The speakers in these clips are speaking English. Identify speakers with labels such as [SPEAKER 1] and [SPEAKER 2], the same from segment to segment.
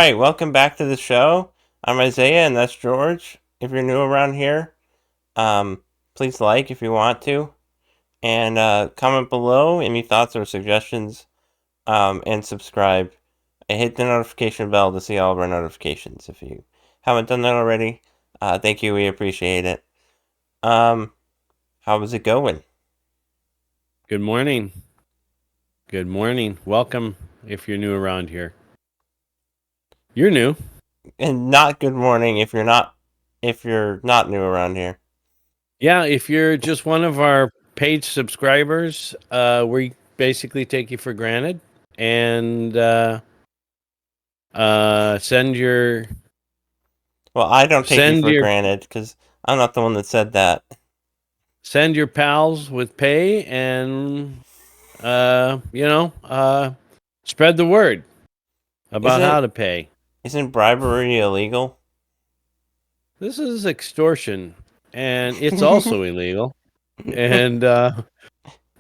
[SPEAKER 1] right, welcome back to the show. I'm Isaiah, and that's George. If you're new around here, um, please like if you want to, and comment below any thoughts or suggestions, and subscribe. And hit the notification bell to see all of our notifications. If you haven't done that already, thank you. We appreciate it. Um, how was it going?
[SPEAKER 2] Good morning. Good morning. Welcome if you're new around here. You're new.
[SPEAKER 1] And not good morning if you're not new around here.
[SPEAKER 2] Yeah, if you're just one of our paid subscribers, we basically take you for granted and send your
[SPEAKER 1] Well, I don't take you
[SPEAKER 2] send
[SPEAKER 1] for
[SPEAKER 2] your
[SPEAKER 1] granted because I'm not the one that said that.
[SPEAKER 2] send your pals with pay and spread the word about how
[SPEAKER 1] Isn't
[SPEAKER 2] to pay.
[SPEAKER 1] isn't bribery illegal?
[SPEAKER 2] This is extortion and it's also illegal. And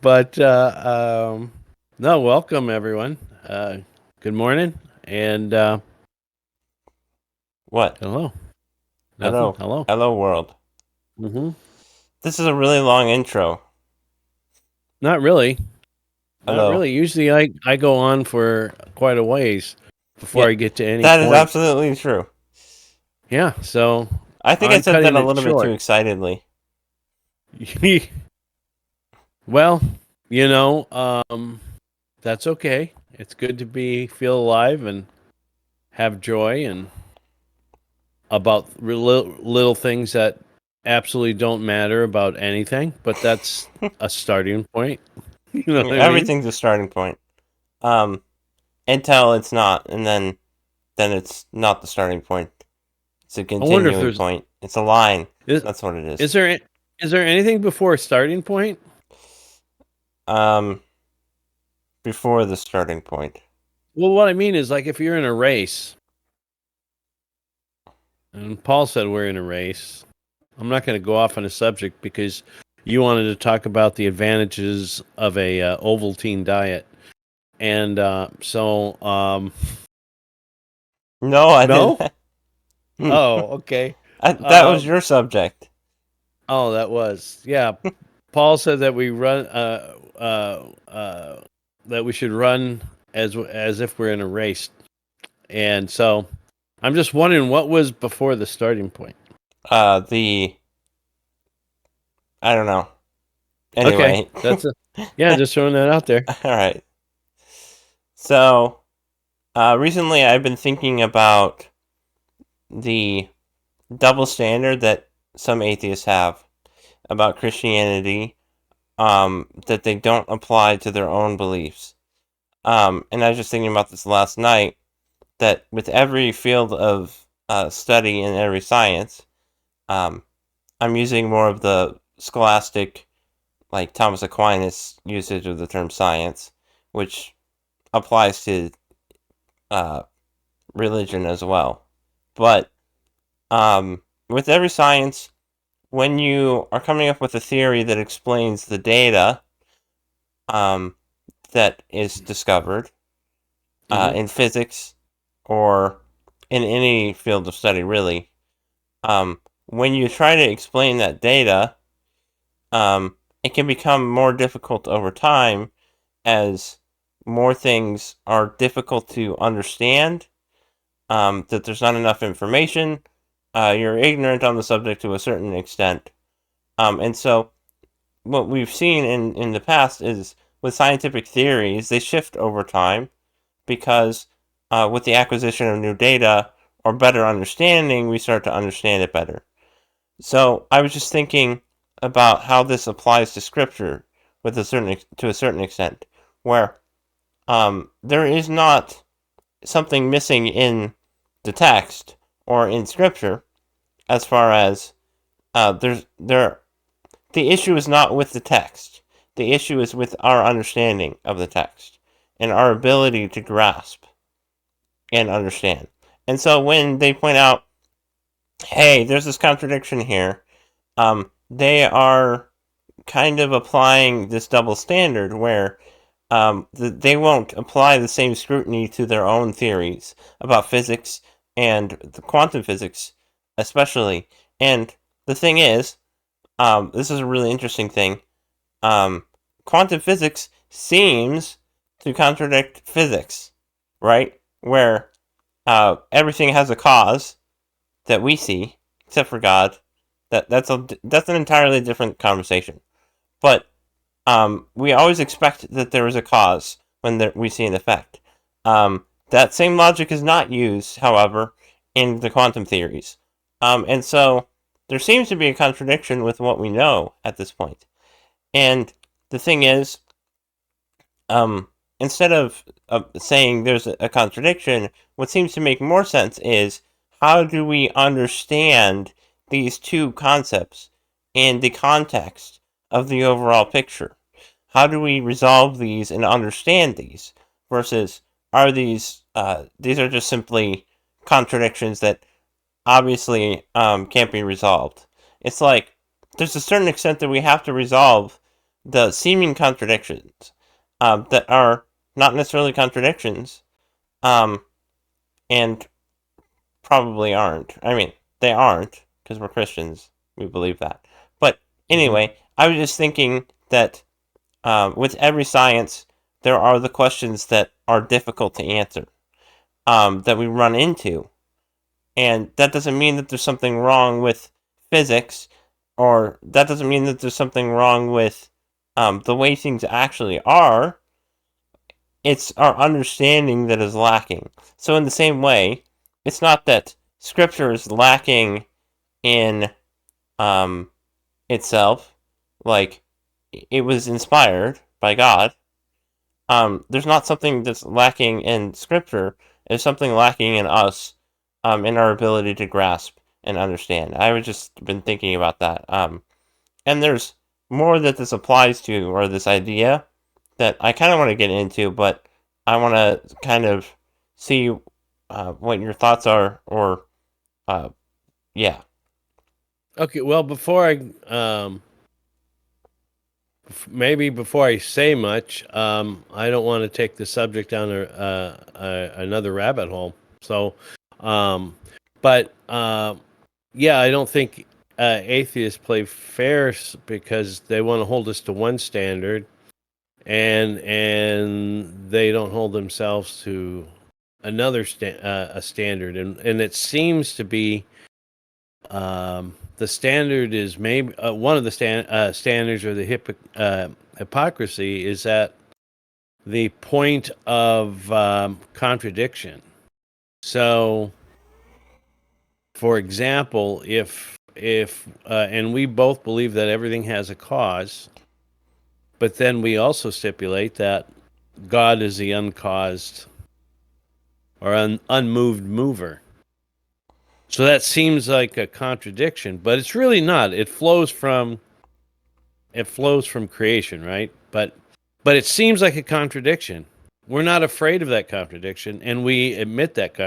[SPEAKER 2] But no, welcome everyone. Good morning and
[SPEAKER 1] What?
[SPEAKER 2] hello. Nothing.
[SPEAKER 1] Hello.
[SPEAKER 2] Hello.
[SPEAKER 1] Hello world.
[SPEAKER 2] Mm-hmm.
[SPEAKER 1] This is a really long intro.
[SPEAKER 2] Not really. Not
[SPEAKER 1] Hello.
[SPEAKER 2] really. Usually, I go on for quite a ways before
[SPEAKER 1] Yeah,
[SPEAKER 2] I get to any
[SPEAKER 1] that is
[SPEAKER 2] point.
[SPEAKER 1] absolutely true.
[SPEAKER 2] Yeah. So
[SPEAKER 1] I think I
[SPEAKER 2] I'm
[SPEAKER 1] said that
[SPEAKER 2] cutting
[SPEAKER 1] a
[SPEAKER 2] it
[SPEAKER 1] little bit too
[SPEAKER 2] short.
[SPEAKER 1] excitedly.
[SPEAKER 2] Well, you know, that's okay. It's good to be feel alive and have joy and about little things that absolutely don't matter about anything, but that's a starting point. You know what I mean?
[SPEAKER 1] Everything's a starting point. Um, until it's not, and then it's not the starting point. It's a
[SPEAKER 2] I wonder if
[SPEAKER 1] continuing
[SPEAKER 2] there's
[SPEAKER 1] point. It's a line.
[SPEAKER 2] is
[SPEAKER 1] That's what it
[SPEAKER 2] is
[SPEAKER 1] is.
[SPEAKER 2] there is there anything before a starting point?
[SPEAKER 1] Um, before the starting point.
[SPEAKER 2] Well, what I mean is like if you're in a race, and Paul said we're in a race. I'm not going to go off on a subject because you wanted to talk about the advantages of a Ovaltine diet, and
[SPEAKER 1] No, I didn't.
[SPEAKER 2] no. Oh, okay.
[SPEAKER 1] That was
[SPEAKER 2] Um,
[SPEAKER 1] your subject.
[SPEAKER 2] Oh, that was yeah. Paul said that we run that we should run as if we're in a race, and so I'm just wondering what was before the starting point.
[SPEAKER 1] The I don't know.
[SPEAKER 2] Okay,
[SPEAKER 1] Anyway,
[SPEAKER 2] that's a yeah. Just throwing that out there.
[SPEAKER 1] all right. So, recently I've been thinking about the double standard that some atheists have about Christianity, that they don't apply to their own beliefs. And I was just thinking about this last night, that with every field of study in every science, um, I'm using more of the scholastic, like Thomas Aquinas usage of the term science, which applies to uh, religion as well. But with every science, when you are coming up with a theory that explains the data um, that is discovered
[SPEAKER 2] Hmm.
[SPEAKER 1] in physics or in any field of study, really, when you try to explain that data, it can become more difficult over time as more things are difficult to understand, that there's not enough information, you're ignorant on the subject to a certain extent. And so, what we've seen in the past is with scientific theories, they shift over time because with the acquisition of new data or better understanding, we start to understand it better. So I was just thinking about how this applies to scripture to a certain extent, where there is not something missing in the text or in scripture as far as the issue is not with the text. The issue is with our understanding of the text and our ability to grasp and understand. And so when they point out, hey, there's this contradiction here, they are kind of applying this double standard where they won't apply the same scrutiny to their own theories about physics and the quantum physics, especially. And the thing is, this is a really interesting thing. Quantum physics seems to contradict physics, right? Where everything has a cause that we see, except for God. That's an entirely different conversation. But we always expect that there is a cause when we see an effect. That same logic is not used, however, in the quantum theories. And so there seems to be a contradiction with what we know at this point. And the thing is, instead of saying there's a contradiction, what seems to make more sense is how do we understand these two concepts in the context of the overall picture? How do we resolve these and understand these versus are these are just simply contradictions that obviously can't be resolved? It's like there's a certain extent that we have to resolve the seeming contradictions that are not necessarily contradictions and probably aren't. I mean, they aren't because we're Christians. We believe that. But anyway, I was just thinking that with every science, there are the questions that are difficult to answer that we run into. And that doesn't mean that there's something wrong with physics, or that doesn't mean that there's something wrong with the way things actually are. It's our understanding that is lacking. So in the same way, it's not that Scripture is lacking in itself, like it was inspired by God. There's not something that's lacking in Scripture. There's something lacking in us, in our ability to grasp and understand. I was just been thinking about that. And there's more that this applies to, or this idea that I kind of want to get into, but I want to kind of see what your thoughts are, or yeah.
[SPEAKER 2] Okay, well, before I say much, I don't want to take the subject down another rabbit hole. So, but yeah, I don't think atheists play fair because they want to hold us to one standard, and they don't hold themselves to another a standard, and it seems to be the standard is maybe one of the standards, or the hypocrisy is at the point of contradiction. So, for example, if and we both believe that everything has a cause, but then we also stipulate that God is the uncaused or unmoved mover. So that seems like a contradiction, but it's really not. It flows from creation, right? But it seems like a contradiction. We're not afraid of that contradiction, and we admit that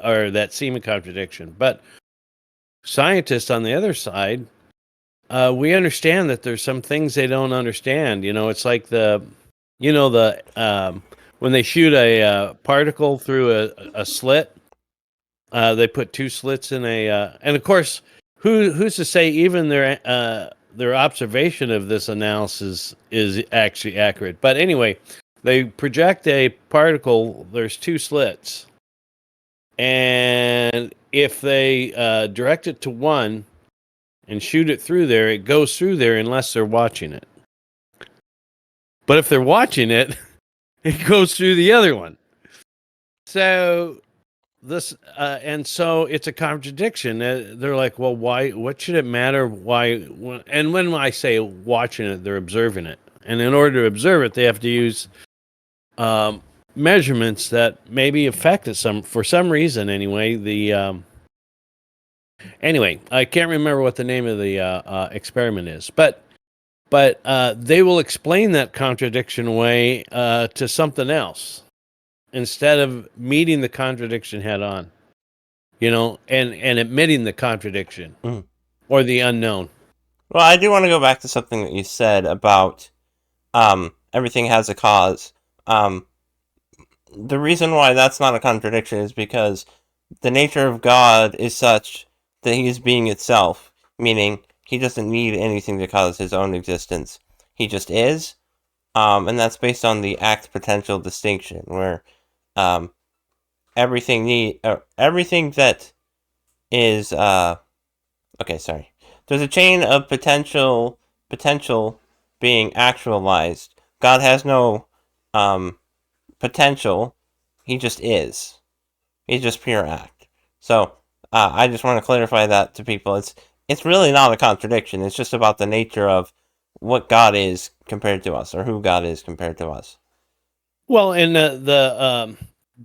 [SPEAKER 2] or that seeming contradiction. But scientists on the other side, we understand that there's some things they don't understand. You know, it's like when they shoot a particle through a slit. They put two slits in and of course, who's to say even their observation of this analysis is actually accurate? But anyway, they project a particle. There's two slits, and if they direct it to one and shoot it through there, it goes through there unless they're watching it. But if they're watching it, it goes through the other one. So this and so it's a contradiction. They're like, well, why? What should it matter? Why? And when I say watching it, they're observing it, and in order to observe it, they have to use measurements that maybe affect it for some reason. Anyway, I can't remember what the name of the experiment is, but they will explain that contradiction away to something else, instead of meeting the contradiction head on, and admitting the contradiction or the unknown.
[SPEAKER 1] Well, I do want to go back to something that you said about everything has a cause. The reason why that's not a contradiction is because the nature of God is such that he is being itself, meaning he doesn't need anything to cause his own existence. He just is, and that's based on the act potential distinction, where um, everything that is okay, sorry. There's a chain of potential being actualized. God has no potential. He just is. He's just pure act. So I just want to clarify that to people. It's really not a contradiction. It's just about the nature of what God is compared to us, or who God is compared to us.
[SPEAKER 2] Well, and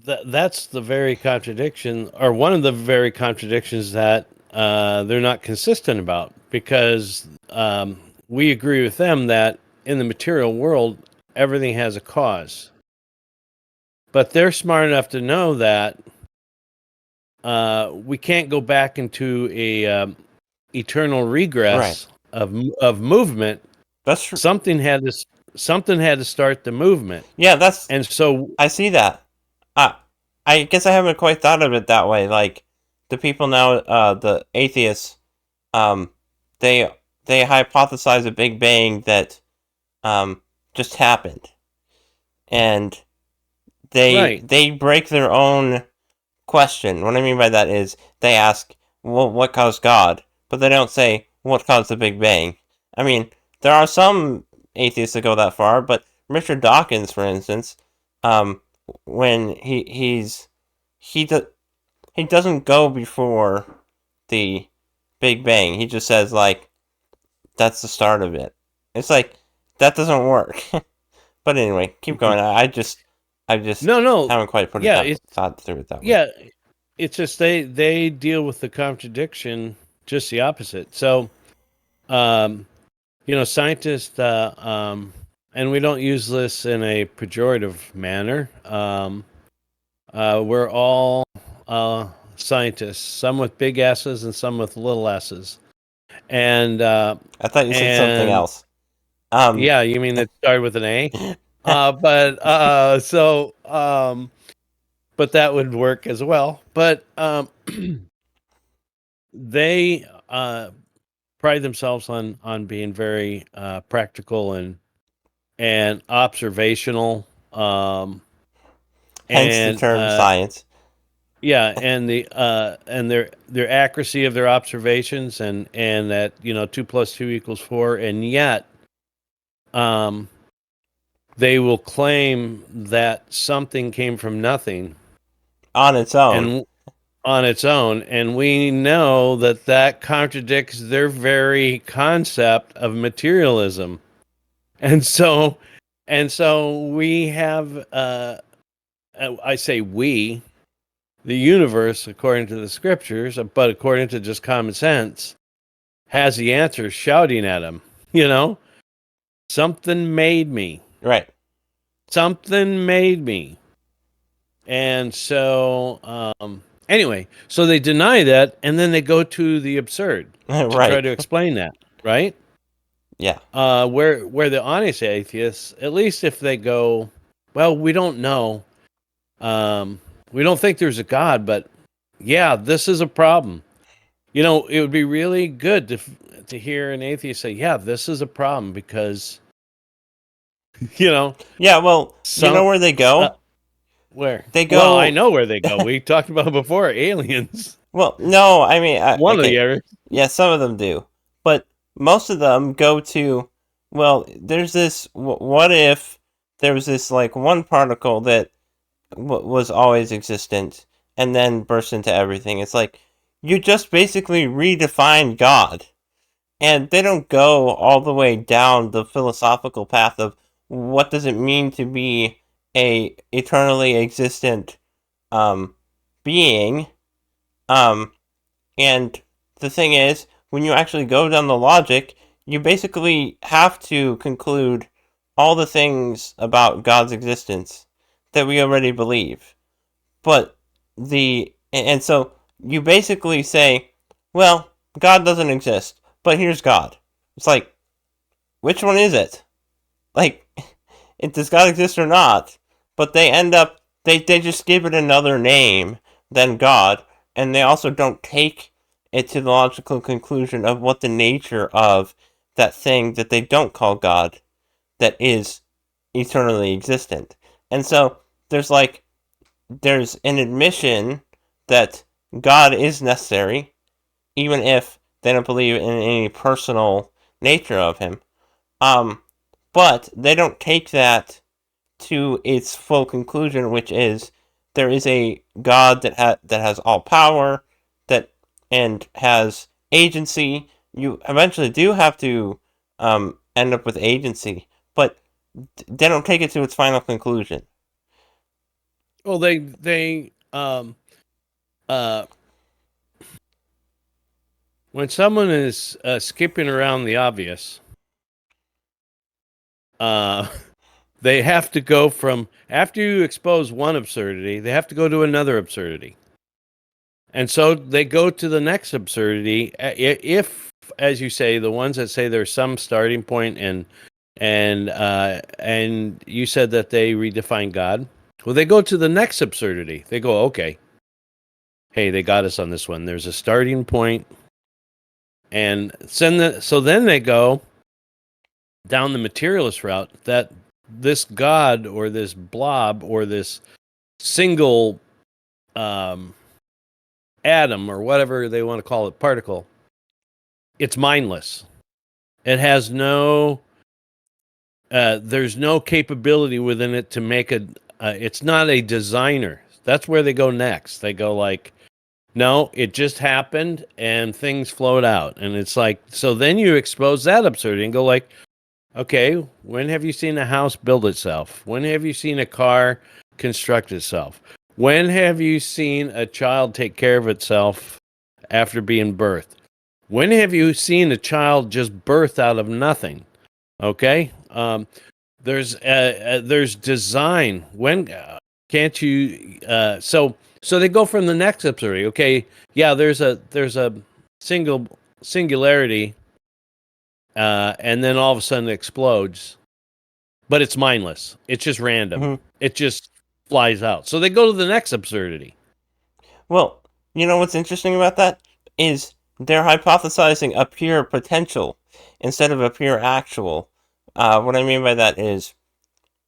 [SPEAKER 2] that's the very contradiction, or one of the very contradictions that they're not consistent about, because we agree with them that in the material world everything has a cause, but they're smart enough to know that we can't go back into a eternal regress of movement.
[SPEAKER 1] That's true.
[SPEAKER 2] Something had to start the movement.
[SPEAKER 1] Yeah, that's.
[SPEAKER 2] And so
[SPEAKER 1] I see that. I guess I haven't quite thought of it that way. Like the people now, the atheists, um, they hypothesize a Big Bang that just happened, and they break their own question. What I mean by that is they ask, well, what caused God? But they don't say, what caused the Big Bang? I mean, there are some atheists that go that far, but Richard Dawkins, for instance, when he doesn't go before the Big Bang. He just says, like, that's the start of it. It's like, that doesn't work. But anyway, keep going. I just
[SPEAKER 2] no,
[SPEAKER 1] haven't quite put thought through it that way.
[SPEAKER 2] Yeah, it's just they deal with the contradiction just the opposite. So, scientists, and we don't use this in a pejorative manner. We're all scientists, some with big S's and some with little S's. And
[SPEAKER 1] I thought you said something else.
[SPEAKER 2] Yeah, you mean it started with an A? But that would work as well. But they pride themselves on being very practical and observational.
[SPEAKER 1] Hence the term science.
[SPEAKER 2] Yeah, and their accuracy of their observations, and that 2 + 2 = 4, and yet they will claim that something came from nothing
[SPEAKER 1] on its own.
[SPEAKER 2] And we know that contradicts their very concept of materialism. And so we have I say we, the universe, according to the scriptures, but according to just common sense, has the answer shouting at him. Something made me.
[SPEAKER 1] Right.
[SPEAKER 2] Something made me. And so, anyway, so they deny that, and then they go to the absurd to try to explain that, right?
[SPEAKER 1] Yeah.
[SPEAKER 2] Where the honest atheists, at least if they go, well, we don't know. We don't think there's a God, but yeah, this is a problem. It would be really good to hear an atheist say, yeah, this is a problem because,
[SPEAKER 1] Yeah, well, you know where they go?
[SPEAKER 2] Where?
[SPEAKER 1] They go...
[SPEAKER 2] Well, I know where they go. We talked about before, aliens.
[SPEAKER 1] Well, no, I mean...
[SPEAKER 2] One of the areas.
[SPEAKER 1] Yeah, some of them do. But most of them go to, well, there's this... What if there was this, like, one particle that was always existent and then burst into everything? It's like, you just basically redefine God. And they don't go all the way down the philosophical path of what does it mean to be a eternally existent being. And the thing is, when you actually go down the logic, you basically have to conclude all the things about God's existence that we already believe. And so you basically say, well, God doesn't exist, but here's God. It's like, which one is it? Like, does God exist or not? But they end up they just give it another name than God, and they also don't take it to the logical conclusion of what the nature of that thing that they don't call God that is eternally existent. And so there's an admission that God is necessary, even if they don't believe in any personal nature of him. But they don't take that to its full conclusion, which is there is a God that has all power, that and has agency. You eventually do have to end up with agency, but they don't take it to its final conclusion.
[SPEAKER 2] Well, they when someone is skipping around the obvious, they have to go from after you expose one absurdity, they have to go to another absurdity. And so they go to the next absurdity if, as you say, the ones that say there's some starting point and you said that they redefine God. Well, they go to the next absurdity. They go, okay, hey, they got us on this one. There's a starting point, and so then they go down the materialist route that this God or this blob or this single atom or whatever they want to call it, particle, it's mindless. It has no there's no capability within it to make it's not a designer. That's where they go next. They go like, no, it just happened and things flowed out. And it's like, so then you expose that absurdity and go like, okay, when have you seen a house build itself? When have you seen a car construct itself? When have you seen a child take care of itself after being birthed? When have you seen a child just birth out of nothing? Okay, there's design. When can't you? So they go from the next absurdity. Okay, yeah, there's a singularity, and then all of a sudden it explodes, but it's mindless. It's just random.
[SPEAKER 1] Mm-hmm.
[SPEAKER 2] It just flies out. So they go to the next absurdity.
[SPEAKER 1] Well, you know what's interesting about that is they're hypothesizing a pure potential instead of a pure actual. What I mean by that is,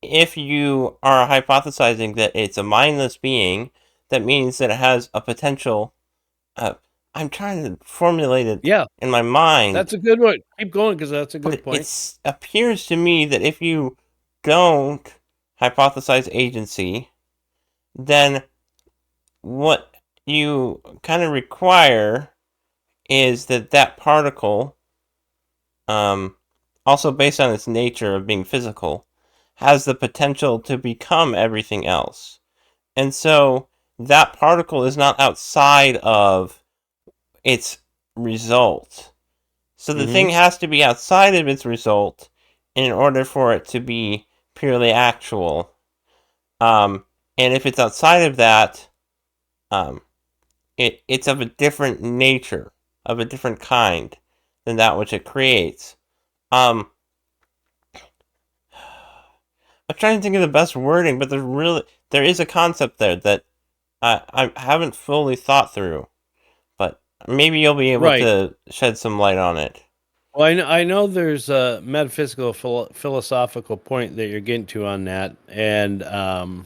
[SPEAKER 1] if you are hypothesizing that it's a mindless being, that means that it has a potential. I'm trying to formulate it in my mind.
[SPEAKER 2] That's a good one. Keep going, because that's a good point.
[SPEAKER 1] It appears to me that if you don't hypothesize agency, then what you kind of require is that particle, also based on its nature of being physical, has the potential to become everything else. And so that particle is not outside of its result. So the thing has to be outside of its result in order for it to be purely actual. And if it's outside of that, it's of a different nature, of a different kind than that which it creates. I'm trying to think of the best wording, but there is a concept there that I haven't fully thought through, but maybe you'll be able to shed some light on it.
[SPEAKER 2] Well, I know there's a metaphysical, philosophical point that you're getting to on that, and I'm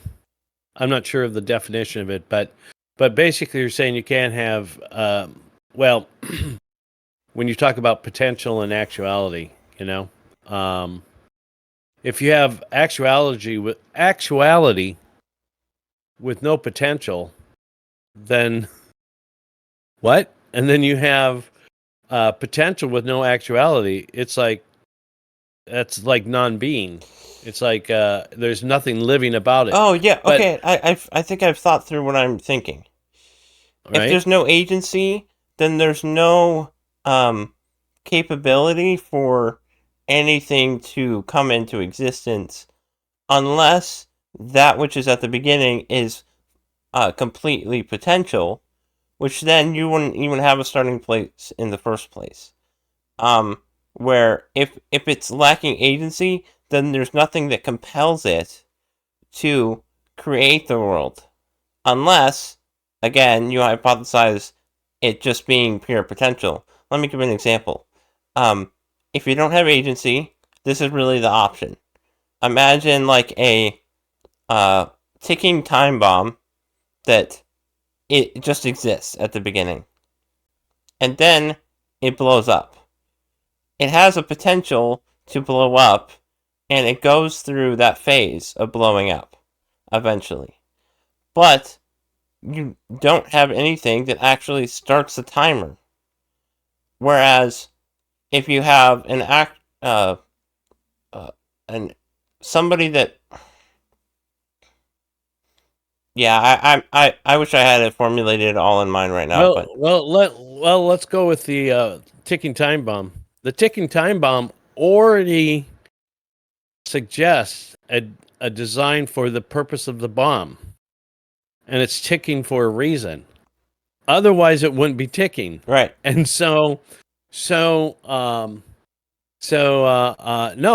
[SPEAKER 2] not sure of the definition of it, but basically you're saying you can't have, well, when you talk about potential and actuality, if you have actuality with no potential, then what? And then you have potential with no actuality. It's like that's like non-being. It's like there's nothing living about it.
[SPEAKER 1] Oh yeah, okay. I think I've thought through what I'm thinking. Right? If there's no agency, then there's no capability for anything to come into existence, unless that which is at the beginning is completely potential, which then you wouldn't even have a starting place in the first place. Where if it's lacking agency, then there's nothing that compels it to create the world. Unless, again, you hypothesize it just being pure potential. Let me give you an example. If you don't have agency, this is really the option. Imagine like a ticking time bomb that it just exists at the beginning. And then it blows up. It has a potential to blow up, and it goes through that phase of blowing up eventually. But you don't have anything that actually starts the timer. Whereas if you have somebody that, yeah, I wish I had it formulated all in mind right now.
[SPEAKER 2] Let's go with the ticking time bomb. The ticking time bomb already suggests a design for the purpose of the bomb, and it's ticking for a reason. Otherwise, it wouldn't be ticking.
[SPEAKER 1] Right.
[SPEAKER 2] And no,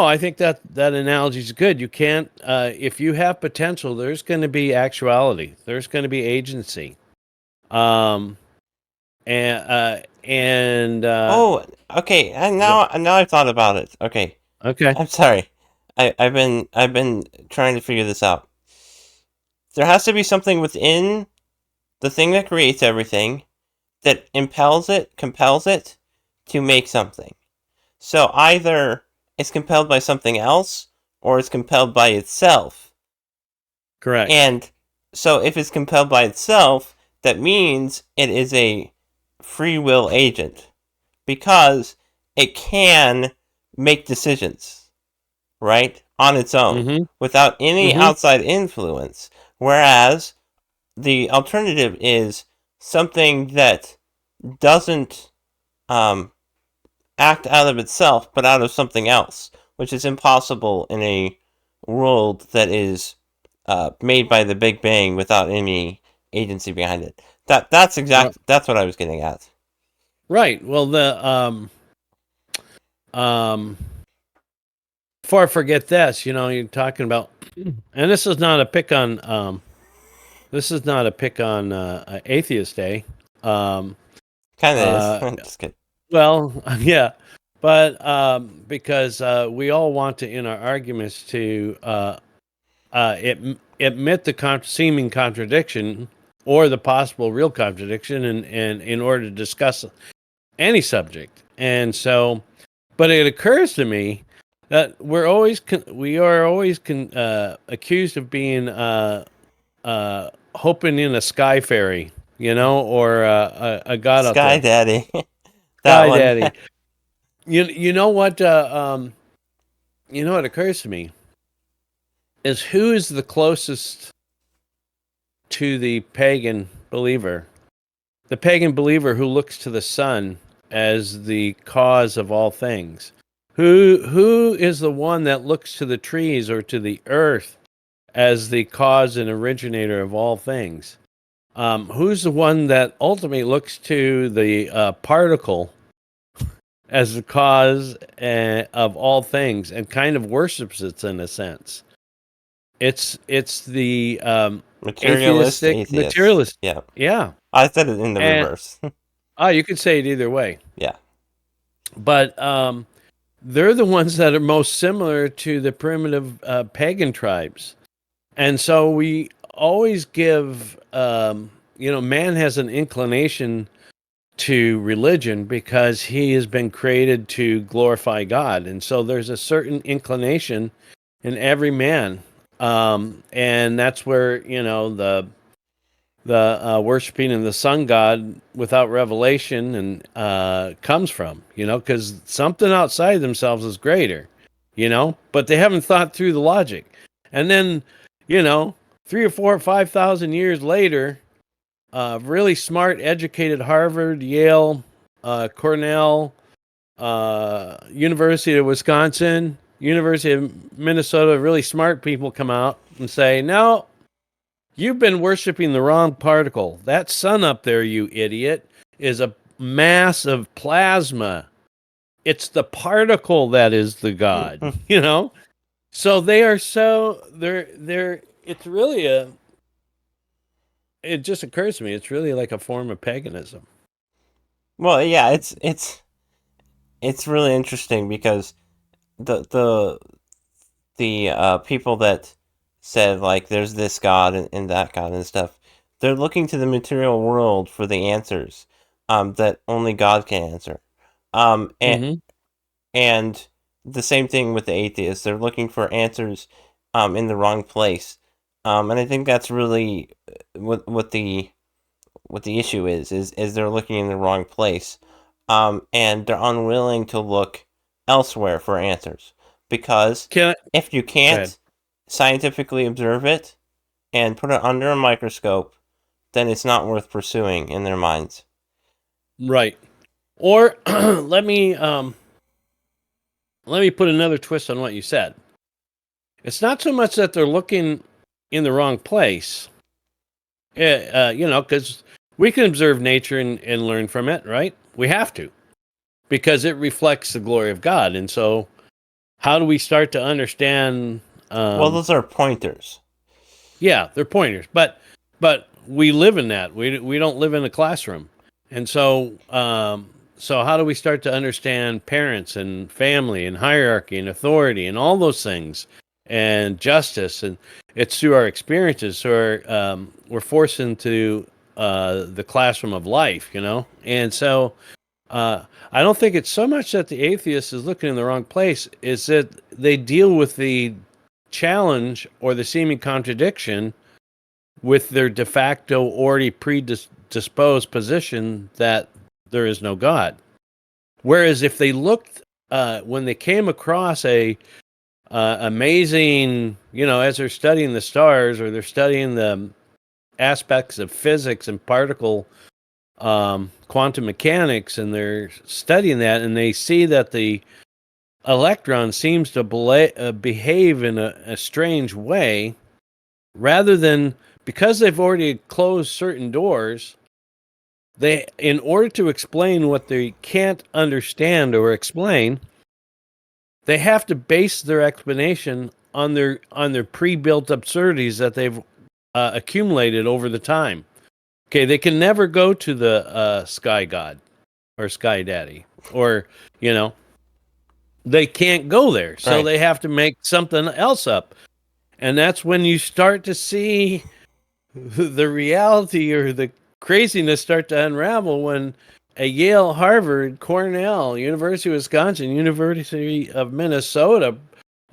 [SPEAKER 2] I think that analogy is good. You can't, if you have potential, there's going to be actuality. There's going to be agency. Oh,
[SPEAKER 1] okay. And now I've thought about it. Okay.
[SPEAKER 2] Okay.
[SPEAKER 1] I'm sorry. I've been trying to figure this out. There has to be something within the thing that creates everything that compels it to make something. So either it's compelled by something else or it's compelled by itself.
[SPEAKER 2] Correct.
[SPEAKER 1] And so if it's compelled by itself, that means it is a free will agent because it can make decisions, right, on its own without any outside influence. Whereas the alternative is something that doesn't act out of itself, but out of something else, which is impossible in a world that is made by the Big Bang without any agency behind it. That's what I was getting at.
[SPEAKER 2] Right. Well, before I forget this, you're talking about, and this is not a pick on Atheist Day.
[SPEAKER 1] Kind of is. Just kidding.
[SPEAKER 2] Well, yeah, but because we all want to, in our arguments, to admit the seeming contradiction or the possible real contradiction, and in order to discuss any subject. And so, but it occurs to me that we are always accused of being hoping in a sky fairy, or a god out there.
[SPEAKER 1] Sky Daddy.
[SPEAKER 2] Sky Daddy. You know what? What occurs to me is who is the closest to the pagan believer? The pagan believer who looks to the sun as the cause of all things. Who is the one that looks to the trees or to the earth as the cause and originator of all things? Who's the one that ultimately looks to the particle as the cause of all things and kind of worships it in a sense? It's the materialist. Yeah.
[SPEAKER 1] I said it in the reverse.
[SPEAKER 2] You could say it either way.
[SPEAKER 1] Yeah.
[SPEAKER 2] But they're the ones that are most similar to the primitive pagan tribes. And so we always give, man has an inclination to religion because he has been created to glorify God. And so there's a certain inclination in every man. And that's where, the worshiping of the sun god without revelation and comes from, because something outside themselves is greater, but they haven't thought through the logic. And then, 3 or 4 or 5,000 years later, really smart, educated Harvard, Yale, Cornell, University of Wisconsin, University of Minnesota, really smart people come out and say, no, you've been worshiping the wrong particle. That sun up there, you idiot, is a mass of plasma. It's the particle that is the God, So they are so they're it's really a it just occurs to me it's really like a form of paganism.
[SPEAKER 1] Well, yeah, it's really interesting because the people that said like there's this God and that God and stuff, they're looking to the material world for the answers, that only God can answer, and
[SPEAKER 2] Mhm.
[SPEAKER 1] and the same thing with the atheists. They're looking for answers, in the wrong place, and I think that's really what the issue is they're looking in the wrong place, and they're unwilling to look elsewhere for answers because
[SPEAKER 2] Can I
[SPEAKER 1] if you
[SPEAKER 2] go ahead.
[SPEAKER 1] can't scientifically observe it and put it under a microscope, then it's not worth pursuing in their minds.
[SPEAKER 2] Right. Or let me put another twist on what you said. It's not so much that they're looking in the wrong place. Because we can observe nature and learn from it, right? We have to because it reflects the glory of God. And so, how do we start to understand?
[SPEAKER 1] Well, those are pointers.
[SPEAKER 2] Yeah, they're pointers, but we live in that. We don't live in a classroom, and so how do we start to understand parents and family and hierarchy and authority and all those things and justice? And it's through our experiences. So we're forced into the classroom of life, you know. And so I don't think it's so much that the atheist is looking in the wrong place; is that they deal with the challenge or the seeming contradiction with their de facto already predisposed position that there is no God. Whereas if they looked, when they came across a amazing, as they're studying the stars or they're studying the aspects of physics and particle quantum mechanics, and they're studying that, and they see that the electron seems to behave in a strange way, rather than because they've already closed certain doors, they, in order to explain what they can't understand or explain, they have to base their explanation on their pre-built absurdities that they've accumulated over the time. Okay, they can never go to the sky god or sky daddy, or you know they can't go there, so
[SPEAKER 1] Right.
[SPEAKER 2] they have to make something else up. And that's when you start to see the reality or the craziness start to unravel, when a Yale, Harvard, Cornell, University of Wisconsin, University of Minnesota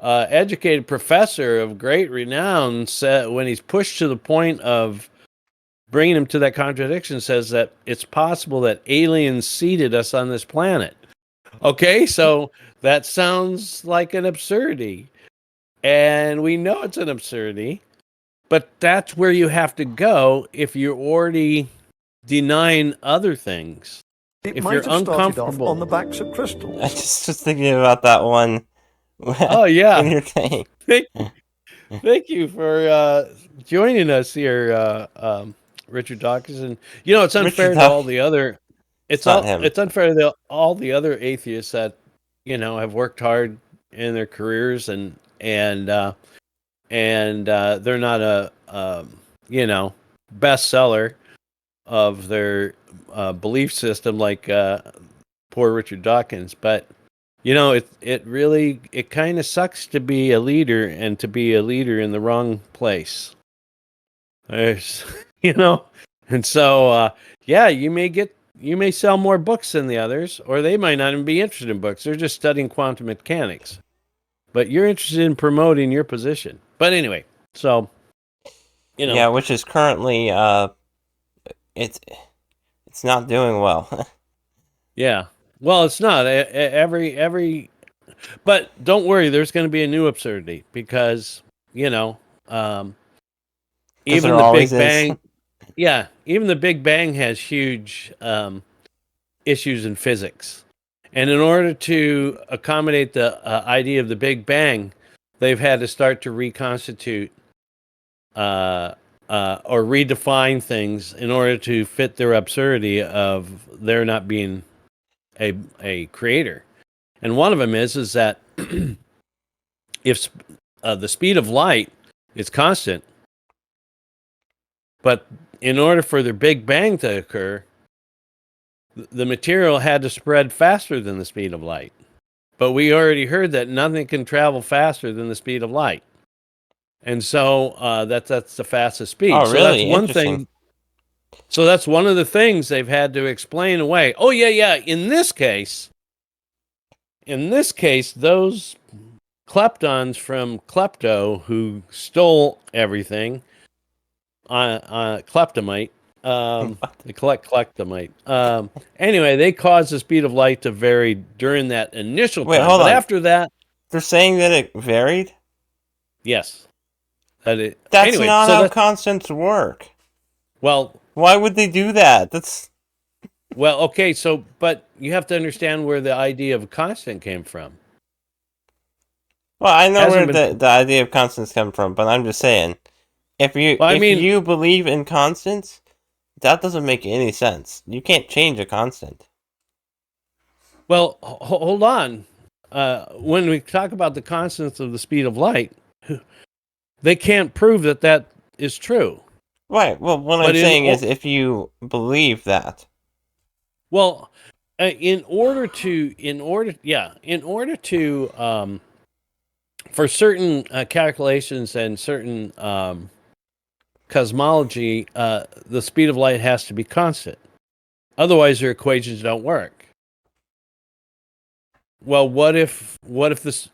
[SPEAKER 2] educated professor of great renown said, when he's pushed to the point of bringing him to that contradiction, says that it's possible that aliens seeded us on this planet. Okay, so that sounds like an absurdity. And we know it's an absurdity, but that's where you have to go if you're already denying other things.
[SPEAKER 3] It
[SPEAKER 2] If
[SPEAKER 3] might
[SPEAKER 2] you're
[SPEAKER 3] have started off
[SPEAKER 2] uncomfortable.
[SPEAKER 3] on the backs of
[SPEAKER 1] I
[SPEAKER 3] crystals.
[SPEAKER 1] just thinking about that one
[SPEAKER 2] Oh
[SPEAKER 1] when
[SPEAKER 2] yeah.
[SPEAKER 1] you're saying
[SPEAKER 2] Thank, thank you for joining us here, Richard Dawkins. And it's
[SPEAKER 1] Richard
[SPEAKER 2] unfair to
[SPEAKER 1] Duck.
[SPEAKER 2] all the other.
[SPEAKER 1] It's not him.
[SPEAKER 2] It's unfair to all the other atheists that have worked hard in their careers, and they're not a bestseller of their belief system like poor Richard Dawkins. But it really, it kind of sucks to be a leader and to be a leader in the wrong place. There's and so yeah, you may sell more books than the others, or they might not even be interested in books. They're just studying quantum mechanics. But you're interested in promoting your position. But anyway, so
[SPEAKER 1] Yeah, which is currently it's it's not doing well.
[SPEAKER 2] yeah. Well, it's not every. But don't worry, there's going to be a new absurdity because um,
[SPEAKER 1] Because
[SPEAKER 2] even
[SPEAKER 1] there
[SPEAKER 2] the
[SPEAKER 1] always
[SPEAKER 2] Big
[SPEAKER 1] is.
[SPEAKER 2] Bang, yeah, even the Big Bang has huge issues in physics, and in order to accommodate the idea of the Big Bang, they've had to start to reconstitute or redefine things in order to fit their absurdity of there not being a creator. And one of them is that if the speed of light is constant, but in order for the Big Bang to occur, the material had to spread faster than the speed of light. But we already heard that nothing can travel faster than the speed of light, and so that's the fastest speed.
[SPEAKER 1] Oh,
[SPEAKER 2] So
[SPEAKER 1] really?
[SPEAKER 2] that's one
[SPEAKER 1] Interesting.
[SPEAKER 2] thing. So that's one of the things they've had to explain away. Oh yeah. In this case, those kleptons from Klepto who stole everything, kleptomite, they collect kleptomite. Anyway, they cause the speed of light to vary during that initial
[SPEAKER 1] Wait,
[SPEAKER 2] time,
[SPEAKER 1] hold
[SPEAKER 2] but
[SPEAKER 1] on.
[SPEAKER 2] after that,
[SPEAKER 1] They're saying that it varied?
[SPEAKER 2] yes,
[SPEAKER 1] That's
[SPEAKER 2] anyway,
[SPEAKER 1] not
[SPEAKER 2] so
[SPEAKER 1] how
[SPEAKER 2] that's
[SPEAKER 1] constants work.
[SPEAKER 2] well,
[SPEAKER 1] Why would they do that? That's
[SPEAKER 2] okay. So, but you have to understand where the idea of a constant came from.
[SPEAKER 1] well, I know where
[SPEAKER 2] Hasn't been.
[SPEAKER 1] the idea of constants come from, but I'm just saying,
[SPEAKER 2] Well, I
[SPEAKER 1] if
[SPEAKER 2] mean,
[SPEAKER 1] you believe in constants, that doesn't make any sense. You can't change a constant.
[SPEAKER 2] well, hold on. When we talk about the constants of the speed of light, they can't prove that that is true.
[SPEAKER 1] Right. Well, what I'm
[SPEAKER 2] But
[SPEAKER 1] saying is, if you believe that,
[SPEAKER 2] well, in order to, for certain calculations and certain cosmology, the speed of light has to be constant. Otherwise, their equations don't work. Well, what if this?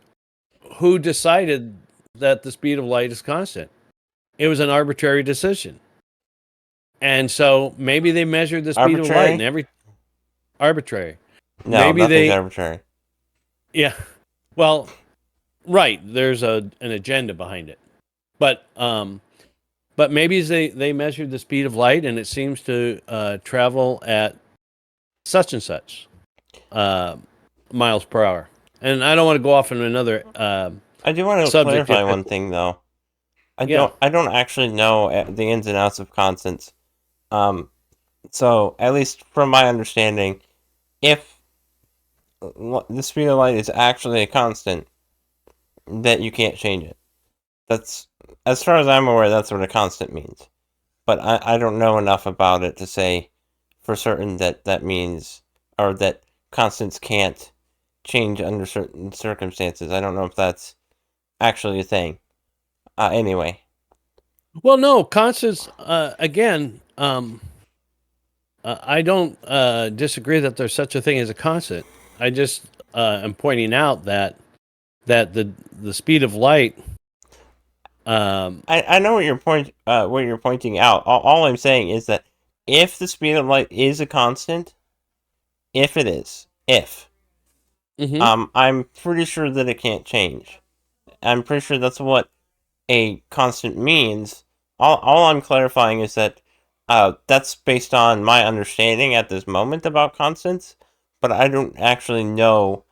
[SPEAKER 2] Who decided that the speed of light is constant? It was an arbitrary decision, and so maybe they measured the speed of light and
[SPEAKER 1] arbitrary?
[SPEAKER 2] arbitrary.
[SPEAKER 1] No,
[SPEAKER 2] Maybe
[SPEAKER 1] nothing's
[SPEAKER 2] they,
[SPEAKER 1] arbitrary.
[SPEAKER 2] yeah. Well, right. There's an agenda behind it, but maybe they measured the speed of light and it seems to travel at such and such miles per hour. And I don't want to go off on another
[SPEAKER 1] I do want to
[SPEAKER 2] subject.
[SPEAKER 1] clarify one thing, though.
[SPEAKER 2] Yeah.
[SPEAKER 1] I don't actually know the ins and outs of constants. So at least from my understanding, if the speed of light is actually a constant, that you can't change it. That's, as far as I'm aware, that's what a constant means. But I don't know enough about it to say for certain that that means, or that constants can't change under certain circumstances. I don't know if that's actually a thing. Anyway.
[SPEAKER 2] Well, no, constants, again, I don't disagree that there's such a thing as a constant. I just am pointing out that the speed of light.
[SPEAKER 1] I know what you're pointing out. All I'm saying is that if the speed of light is a constant, if it is,
[SPEAKER 2] Mhm.
[SPEAKER 1] I'm pretty sure that it can't change. I'm pretty sure that's what a constant means. All I'm clarifying is that that's based on my understanding at this moment about constants, but I don't actually know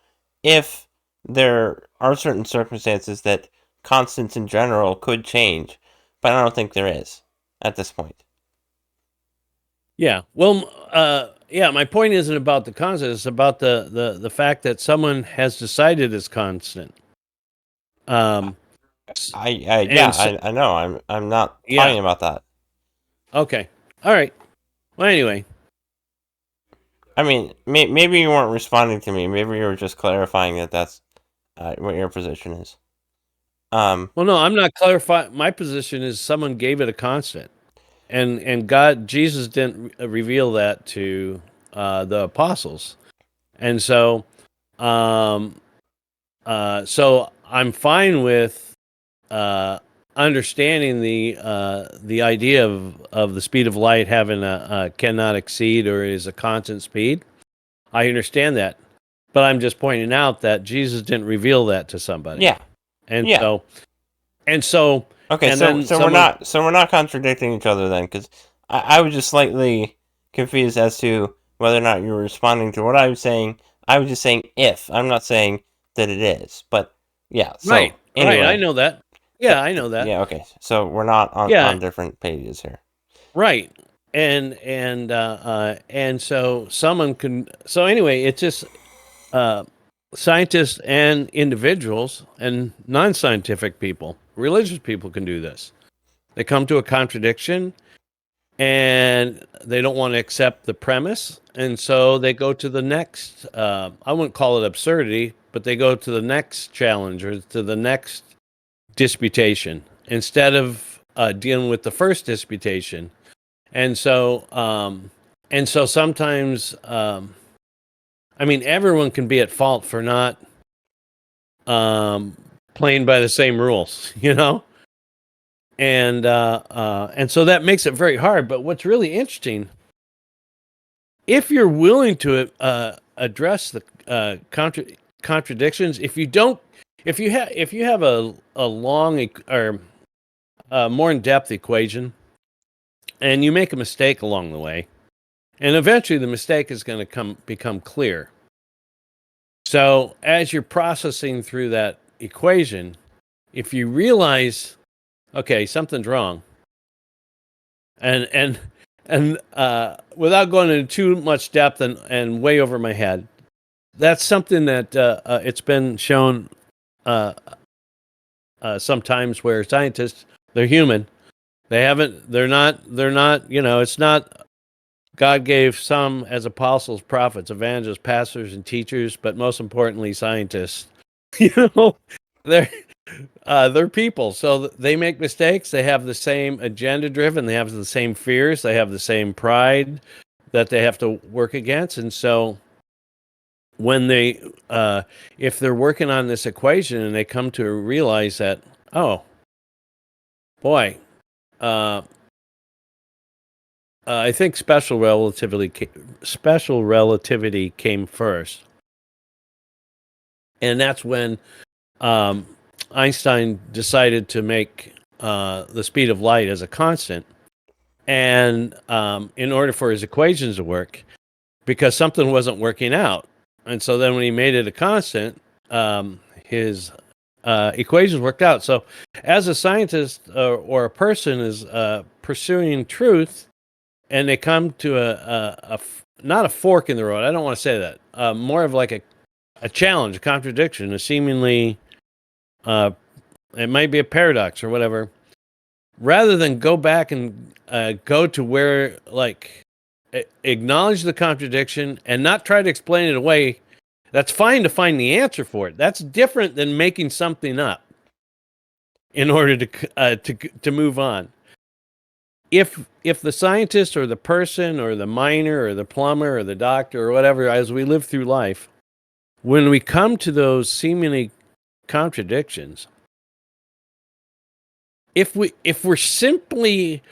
[SPEAKER 1] if there are certain circumstances that constants in general could change, but I don't think there is at this point.
[SPEAKER 2] Yeah. Well, yeah. My point isn't about the constant; it's about the fact that someone has decided it's constant. Um,
[SPEAKER 1] Yeah,
[SPEAKER 2] and so,
[SPEAKER 1] I know. I'm not
[SPEAKER 2] yeah.
[SPEAKER 1] talking about that.
[SPEAKER 2] Okay. All right. Well, anyway.
[SPEAKER 1] I mean, maybe you weren't responding to me. Maybe you were just clarifying that that's what your position is.
[SPEAKER 2] Well, no, I'm not clarifying. My position is someone gave it a constant, and Jesus didn't reveal that to the apostles, and so, um, so I'm fine with understanding the idea of the speed of light having a cannot exceed or is a constant speed. I understand that, but I'm just pointing out that Jesus didn't reveal that to somebody,
[SPEAKER 1] yeah,
[SPEAKER 2] and
[SPEAKER 1] yeah.
[SPEAKER 2] so and so
[SPEAKER 1] Okay,
[SPEAKER 2] and then someone.
[SPEAKER 1] we're not contradicting each other then, because I was just slightly confused as to whether or not you were responding to what I was saying. I was just saying if. I'm not saying that it is, but yeah. So
[SPEAKER 2] Right, I
[SPEAKER 1] anyway,
[SPEAKER 2] know that. Yeah, I know that.
[SPEAKER 1] yeah, okay. So we're not
[SPEAKER 2] Yeah,
[SPEAKER 1] on different pages here.
[SPEAKER 2] right. And so someone can. So anyway, it's just uh scientists and individuals and non-scientific people, religious people can do this. They come to a contradiction and they don't want to accept the premise. And so they go to the next, I wouldn't call it absurdity, but they go to the next challenge or to the next disputation instead of dealing with the first disputation. And so sometimes, I mean, everyone can be at fault for not playing by the same rules, you know? And so that makes it very hard. But what's really interesting, if you're willing to address the contradictions, if you have a long or more in-depth equation, and you make a mistake along the way, and eventually the mistake is going to become clear. So as you're processing through that equation, if you realize, okay, something's wrong, and without going into too much depth and way over my head, that's something that it's been shown sometimes where scientists, they're human, they're not, it's not God gave some as apostles, prophets, evangelists, pastors, and teachers, but most importantly, scientists. They're people, so they make mistakes. They have the same agenda-driven. They have the same fears. They have the same pride that they have to work against. And so, when they, if they're working on this equation and they come to realize that, oh, boy, I think special relativity came first, and that's when Einstein decided to make the speed of light as a constant, and in order for his equations to work, because something wasn't working out, and so then when he made it a constant, his equations worked out. So, as a scientist or a person is pursuing truth, and they come to a not a fork in the road. I don't want to say that. More of like a challenge, a contradiction, a seemingly, it might be a paradox or whatever. Rather than go back and go to where, like, acknowledge the contradiction and not try to explain it away. That's fine to find the answer for it. That's different than making something up in order to move on. If the scientist or the person or the miner or the plumber or the doctor or whatever, as we live through life, when we come to those seemingly contradictions, if we're simply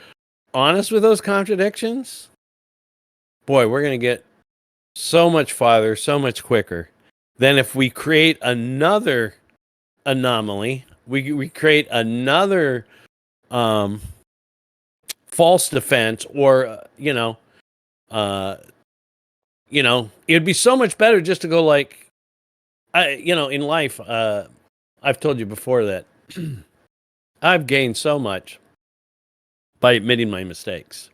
[SPEAKER 2] honest with those contradictions, boy, we're going to get so much farther, so much quicker than if we create another anomaly. We create another false defense, or it'd be so much better just to go like, in life, I've told you before that I've gained so much by admitting my mistakes,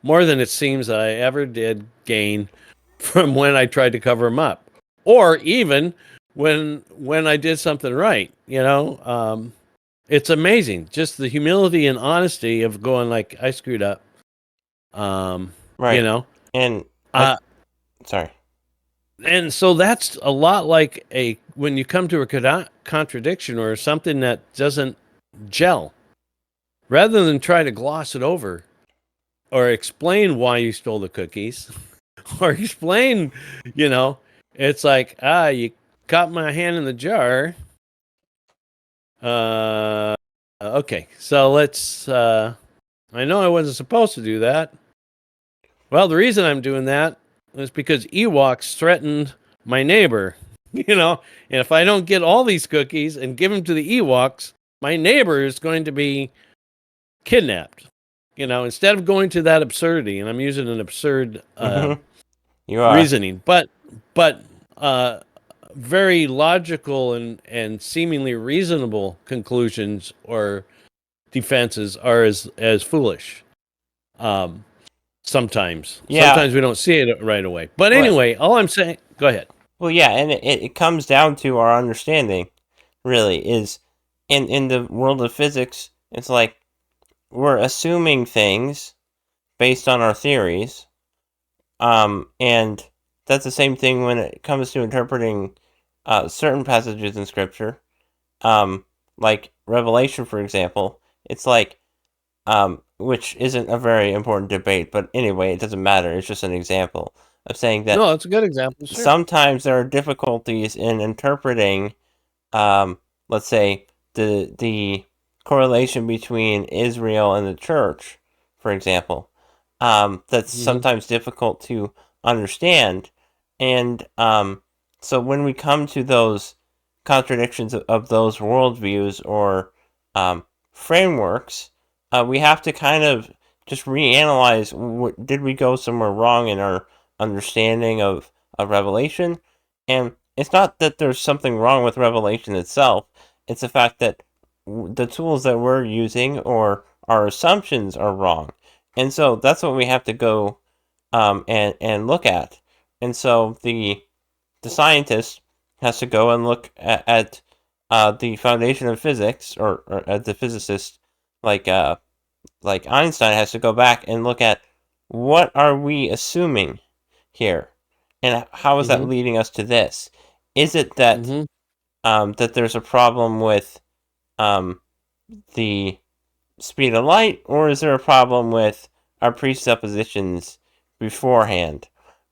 [SPEAKER 2] more than it seems that I ever did gain from when I tried to cover them up, or even when I did something right. It's amazing, just the humility and honesty of going like, I screwed up.
[SPEAKER 1] Right. And sorry.
[SPEAKER 2] And so that's a lot like when you come to a contradiction or something that doesn't gel, rather than try to gloss it over or explain why you stole the cookies or explain, it's like, you caught my hand in the jar. Okay, so let's, I know I wasn't supposed to do that. Well, the reason I'm doing that is because Ewoks threatened my neighbor, and if I don't get all these cookies and give them to the Ewoks, my neighbor is going to be kidnapped, instead of going to that absurdity. And I'm using an absurd reasoning, but very logical and seemingly reasonable conclusions or defenses are as foolish. Sometimes.
[SPEAKER 1] Yeah.
[SPEAKER 2] Sometimes we don't see it right away. But anyway, all I'm saying, go ahead.
[SPEAKER 1] Well, yeah, and it comes down to our understanding, really, is in the world of physics, it's like we're assuming things based on our theories, and that's the same thing when it comes to interpreting certain passages in Scripture, like Revelation, for example. It's like, which isn't a very important debate, but anyway, it doesn't matter. It's just an example of saying that
[SPEAKER 2] No, it's a good example. Sure.
[SPEAKER 1] sometimes there are difficulties in interpreting, let's say, the correlation between Israel and the church, for example. That's
[SPEAKER 2] Hmm.
[SPEAKER 1] sometimes difficult to understand, and so when we come to those contradictions of those worldviews or um, frameworks, we have to kind of just reanalyze. Did we go somewhere wrong in our understanding of Revelation? And it's not that there's something wrong with Revelation itself. It's the fact that the tools that we're using or our assumptions are wrong. And so that's what we have to go and look at. And so the scientist has to go and look at the foundation of physics, or the physicist, like uh, like Einstein has to go back and look at what are we assuming here, and how is that
[SPEAKER 2] Hmm.
[SPEAKER 1] leading us to this? Is it that
[SPEAKER 2] Hmm.
[SPEAKER 1] that there's a problem with um, the speed of light, or is there a problem with our presuppositions beforehand?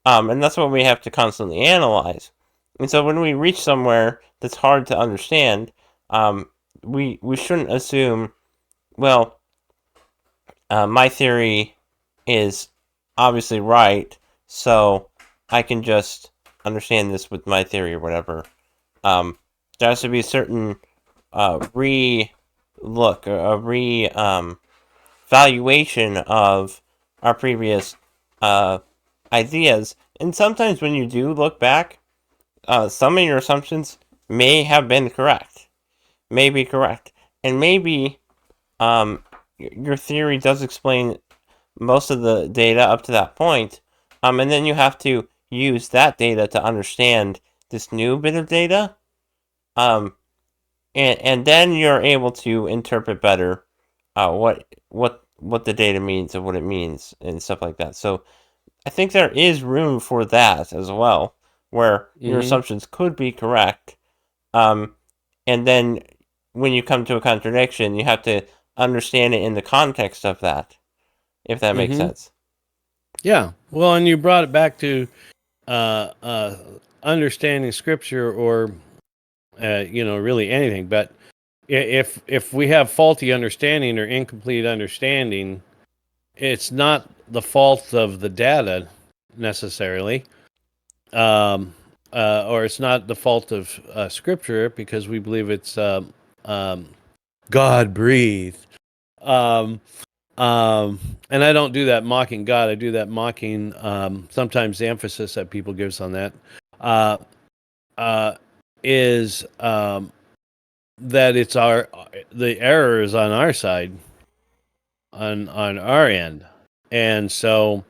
[SPEAKER 1] And that's what we have to constantly analyze. And so when we reach somewhere that's hard to understand, um, we shouldn't assume, well, my theory is obviously right, so I can just understand this with my theory or whatever. There has to be a certain re look, a re valuation of our previous uh, ideas. And sometimes when you do look back, some of your assumptions may have been correct, may be correct, and maybe your theory does explain most of the data up to that point, and then you have to use that data to understand this new bit of data, um, and then you're able to interpret better what the data means and what it means and stuff like that. So I think there is room for that as well, where your
[SPEAKER 2] Hmm.
[SPEAKER 1] assumptions could be correct, um, and then when you come to a contradiction, you have to understand it in the context of that, if that makes
[SPEAKER 2] Hmm.
[SPEAKER 1] sense.
[SPEAKER 2] Yeah. Well, and you brought it back to uh, uh, understanding scripture, or really anything. But if we have faulty understanding or incomplete understanding, it's not the fault of the data necessarily, or it's not the fault of scripture, because we believe it's um, God breathed. Um, Um, and I don't do that mocking God. I do that mocking sometimes the emphasis that people gives on that uh, uh, is that it's the error is on our side, on our end, and so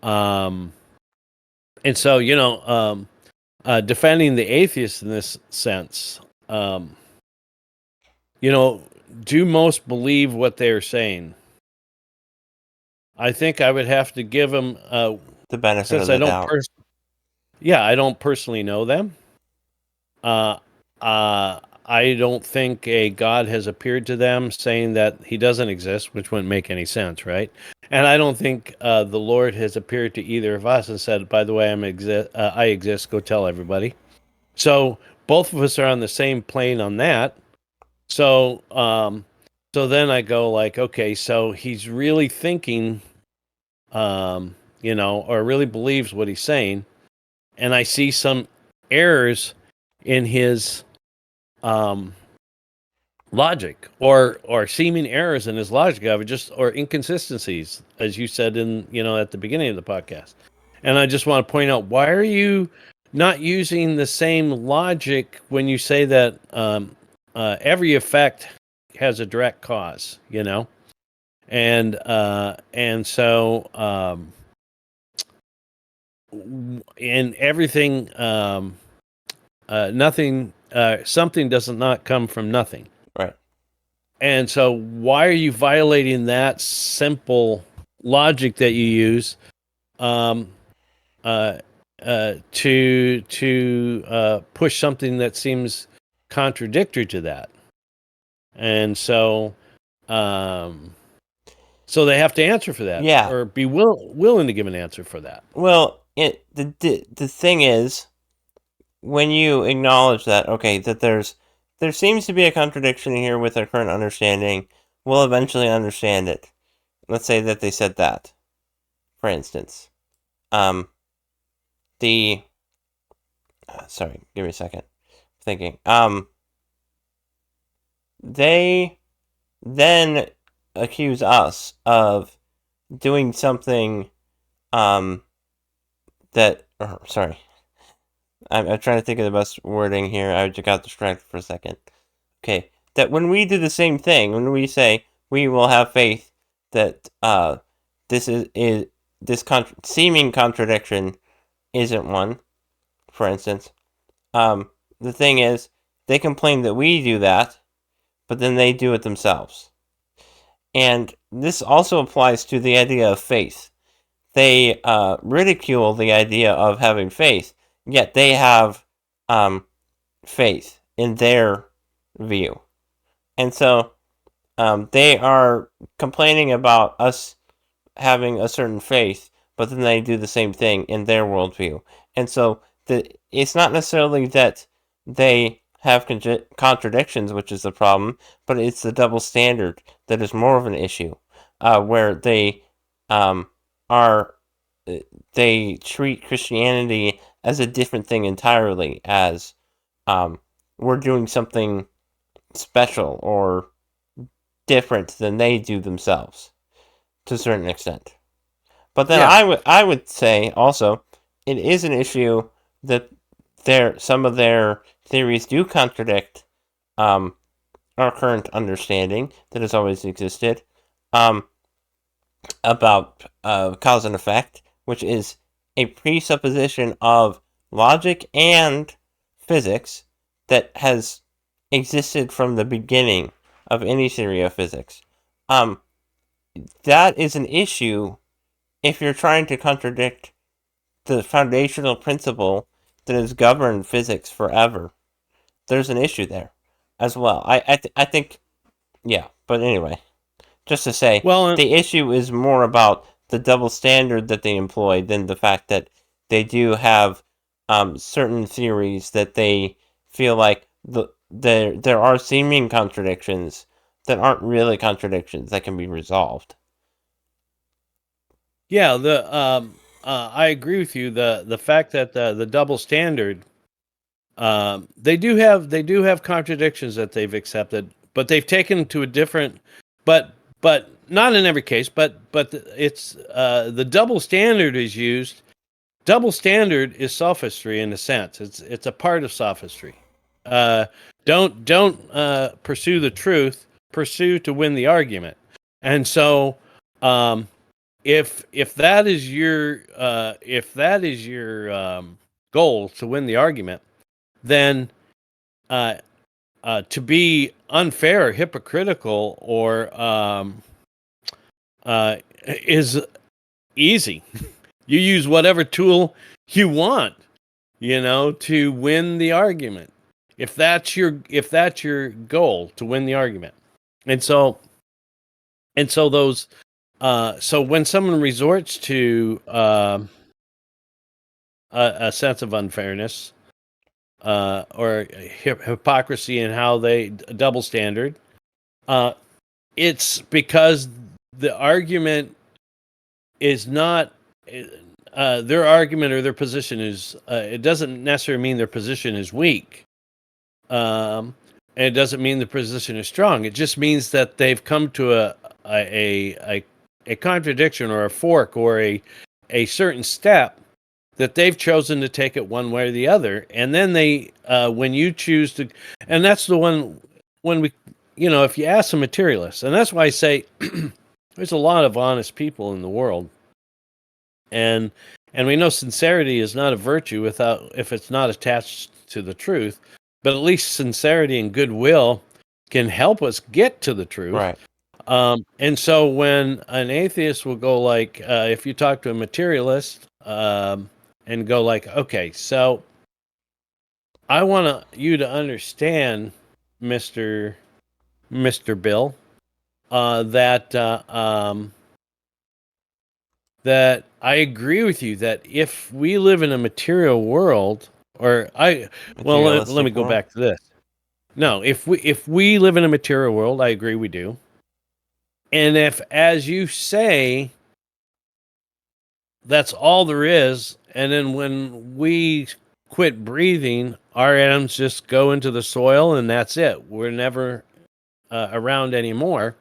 [SPEAKER 2] um, defending the atheists in this sense, um, you know, do most believe what they're saying? I think I would have to give them
[SPEAKER 1] The benefit
[SPEAKER 2] since
[SPEAKER 1] of
[SPEAKER 2] I
[SPEAKER 1] the
[SPEAKER 2] don't
[SPEAKER 1] doubt.
[SPEAKER 2] yeah, I don't personally know them. Uh, I don't think a God has appeared to them saying that he doesn't exist, which wouldn't make any sense, right? And I don't think the Lord has appeared to either of us and said, "By the way, I exist. Go tell everybody." So both of us are on the same plane on that. So, so then I go like, okay, so he's really thinking, or really believes what he's saying, and I see some errors in his um, logic, or seeming errors in his logic. I would just or inconsistencies, as you said in at the beginning of the podcast. And I just want to point out, why are you not using the same logic when you say that every effect has a direct cause, and so and everything. nothing. Something does not come from nothing.
[SPEAKER 1] Right.
[SPEAKER 2] And so, why are you violating that simple logic that you use um, to push something that seems contradictory to that? And so, so they have to answer for that,
[SPEAKER 1] Yeah.
[SPEAKER 2] or be willing to give an answer for that.
[SPEAKER 1] Well, the thing is, when you acknowledge that, okay, that there seems to be a contradiction here with our current understanding, we'll eventually understand it. Let's say that they said that, for instance. Sorry, give me a second. Thinking. They then accuse us of doing something, sorry. I'm trying to think of the best wording here. I just got distracted for a second. Okay, that when we do the same thing, when we say we will have faith that this is this seeming contradiction isn't one, for instance. The thing is, they complain that we do that, but then they do it themselves. And this also applies to the idea of faith. They ridicule the idea of having faith, yet they have faith in their view. And so they are complaining about us having a certain faith, but then they do the same thing in their worldview. And so it's not necessarily that they have contradictions, which is the problem, but it's the double standard that is more of an issue, where they they treat Christianity as a different thing entirely, as we're doing something special or different than they do themselves, to a certain extent. But then I would say also it is an issue that some of their theories do contradict our current understanding that has always existed about cause and effect, which is a presupposition of logic and physics that has existed from the beginning of any theory of physics. That is an issue if you're trying to contradict the foundational principle that has governed physics forever. There's an issue there as well. I think, yeah. But anyway, just to say, the issue is more about the double standard that they employ than the fact that they do have certain theories that they feel like there are seeming contradictions that aren't really contradictions that can be resolved.
[SPEAKER 2] Yeah, I agree with you. The fact that the double standard, they do have contradictions that they've accepted, but they've taken to a different, but not in every case. But it's the double standard is used. Double standard is sophistry in a sense. It's a part of sophistry. Don't pursue the truth. Pursue to win the argument. And so, if that is your goal to win the argument, then to be unfair, or hypocritical, or is easy. You use whatever tool you want, to win the argument. If that's your goal, to win the argument. And so those so when someone resorts to a sense of unfairness or hypocrisy in how they double standard, it's because the argument is not their argument or their position is it doesn't necessarily mean their position is weak. And it doesn't mean the position is strong. It just means that they've come to a contradiction or a fork or a certain step that they've chosen to take it one way or the other. And then they, when you choose to, and that's the one when we, if you ask a materialist, and that's why I say there's a lot of honest people in the world, and we know sincerity is not a virtue if it's not attached to the truth, but at least sincerity and goodwill can help us get to the truth.
[SPEAKER 1] Right.
[SPEAKER 2] And so when an atheist will go like, if you talk to a materialist and go like, okay, so I want you to understand, Mister Bill, that I agree with you that if we live in a material world, let me go back to this. No, if we live in a material world, I agree we do. And if, as you say, that's all there is, and then when we quit breathing, our atoms just go into the soil, and that's it. We're never around anymore.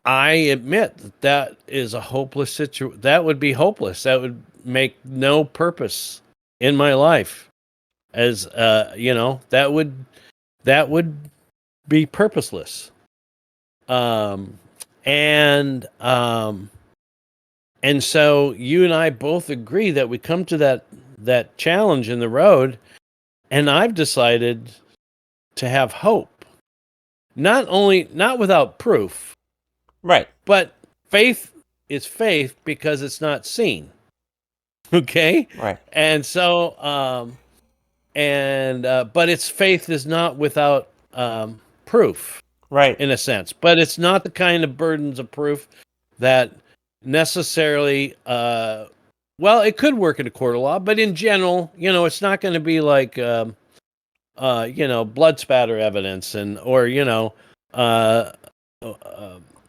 [SPEAKER 2] I admit that is a hopeless situation. That would be hopeless. That would make no purpose in my life. As that would be purposeless. And so you and I both agree that we come to that challenge in the road, and I've decided to have hope. Not without proof.
[SPEAKER 1] Right.
[SPEAKER 2] But faith is faith because it's not seen. Okay?
[SPEAKER 1] Right.
[SPEAKER 2] And so but its faith is not without proof.
[SPEAKER 1] Right.
[SPEAKER 2] In a sense, but it's not the kind of burdens of proof that necessarily it could work in a court of law, but in general, it's not going to be like blood spatter evidence or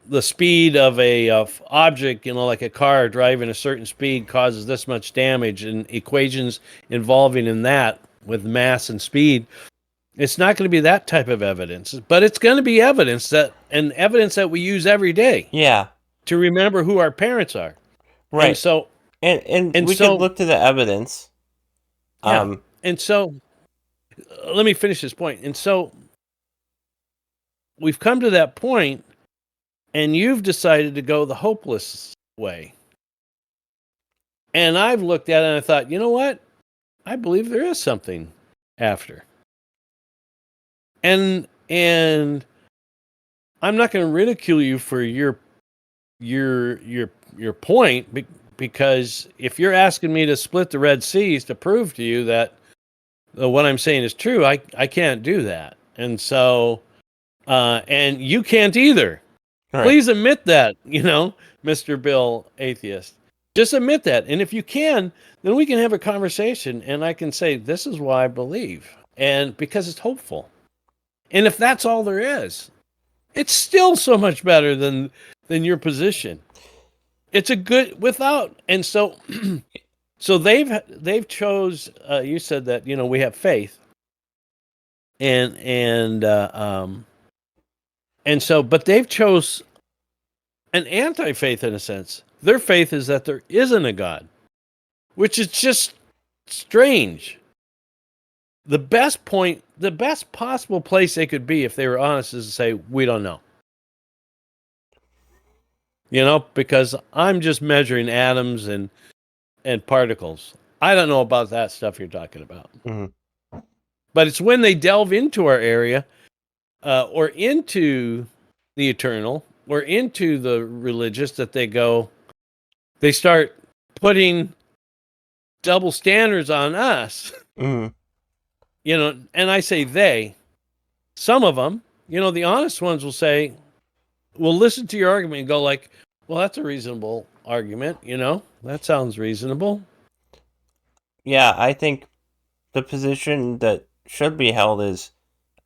[SPEAKER 2] the speed of a object, like a car driving a certain speed causes this much damage, and equations involving in that with mass and speed. It's not going to be that type of evidence, but it's going to be evidence that we use every day.
[SPEAKER 1] Yeah.
[SPEAKER 2] To remember who our parents are.
[SPEAKER 1] Right.
[SPEAKER 2] And so,
[SPEAKER 1] and we can look to the evidence.
[SPEAKER 2] Yeah. And so, let me finish this point. And so, we've come to that point, and you've decided to go the hopeless way. And I've looked at it and I thought, you know what? I believe there is something after. And I'm not going to ridicule you for your point, because if you're asking me to split the Red Seas to prove to you that what I'm saying is true, I can't do that. And so, and you can't either. Right. Please admit that, Mr. Bill Atheist. Just admit that. And if you can, then we can have a conversation, and I can say, this is why I believe. And because it's hopeful. And if that's all there is, it's still so much better than your position. It's a good without. And so so they've chose you said that, we have faith. And so but they've chose an anti-faith in a sense. Their faith is that there isn't a God, which is just strange. The best possible place they could be, if they were honest, is to say, we don't know. Because I'm just measuring atoms and particles. I don't know about that stuff you're talking about.
[SPEAKER 1] Mm-hmm.
[SPEAKER 2] But it's when they delve into our area, or into the eternal, or into the religious, that they start putting double standards on us.
[SPEAKER 1] Mm-hmm.
[SPEAKER 2] And I say some of them, the honest ones will say, we'll listen to your argument and go like, well, that's a reasonable argument. That sounds reasonable.
[SPEAKER 1] Yeah, I think the position that should be held is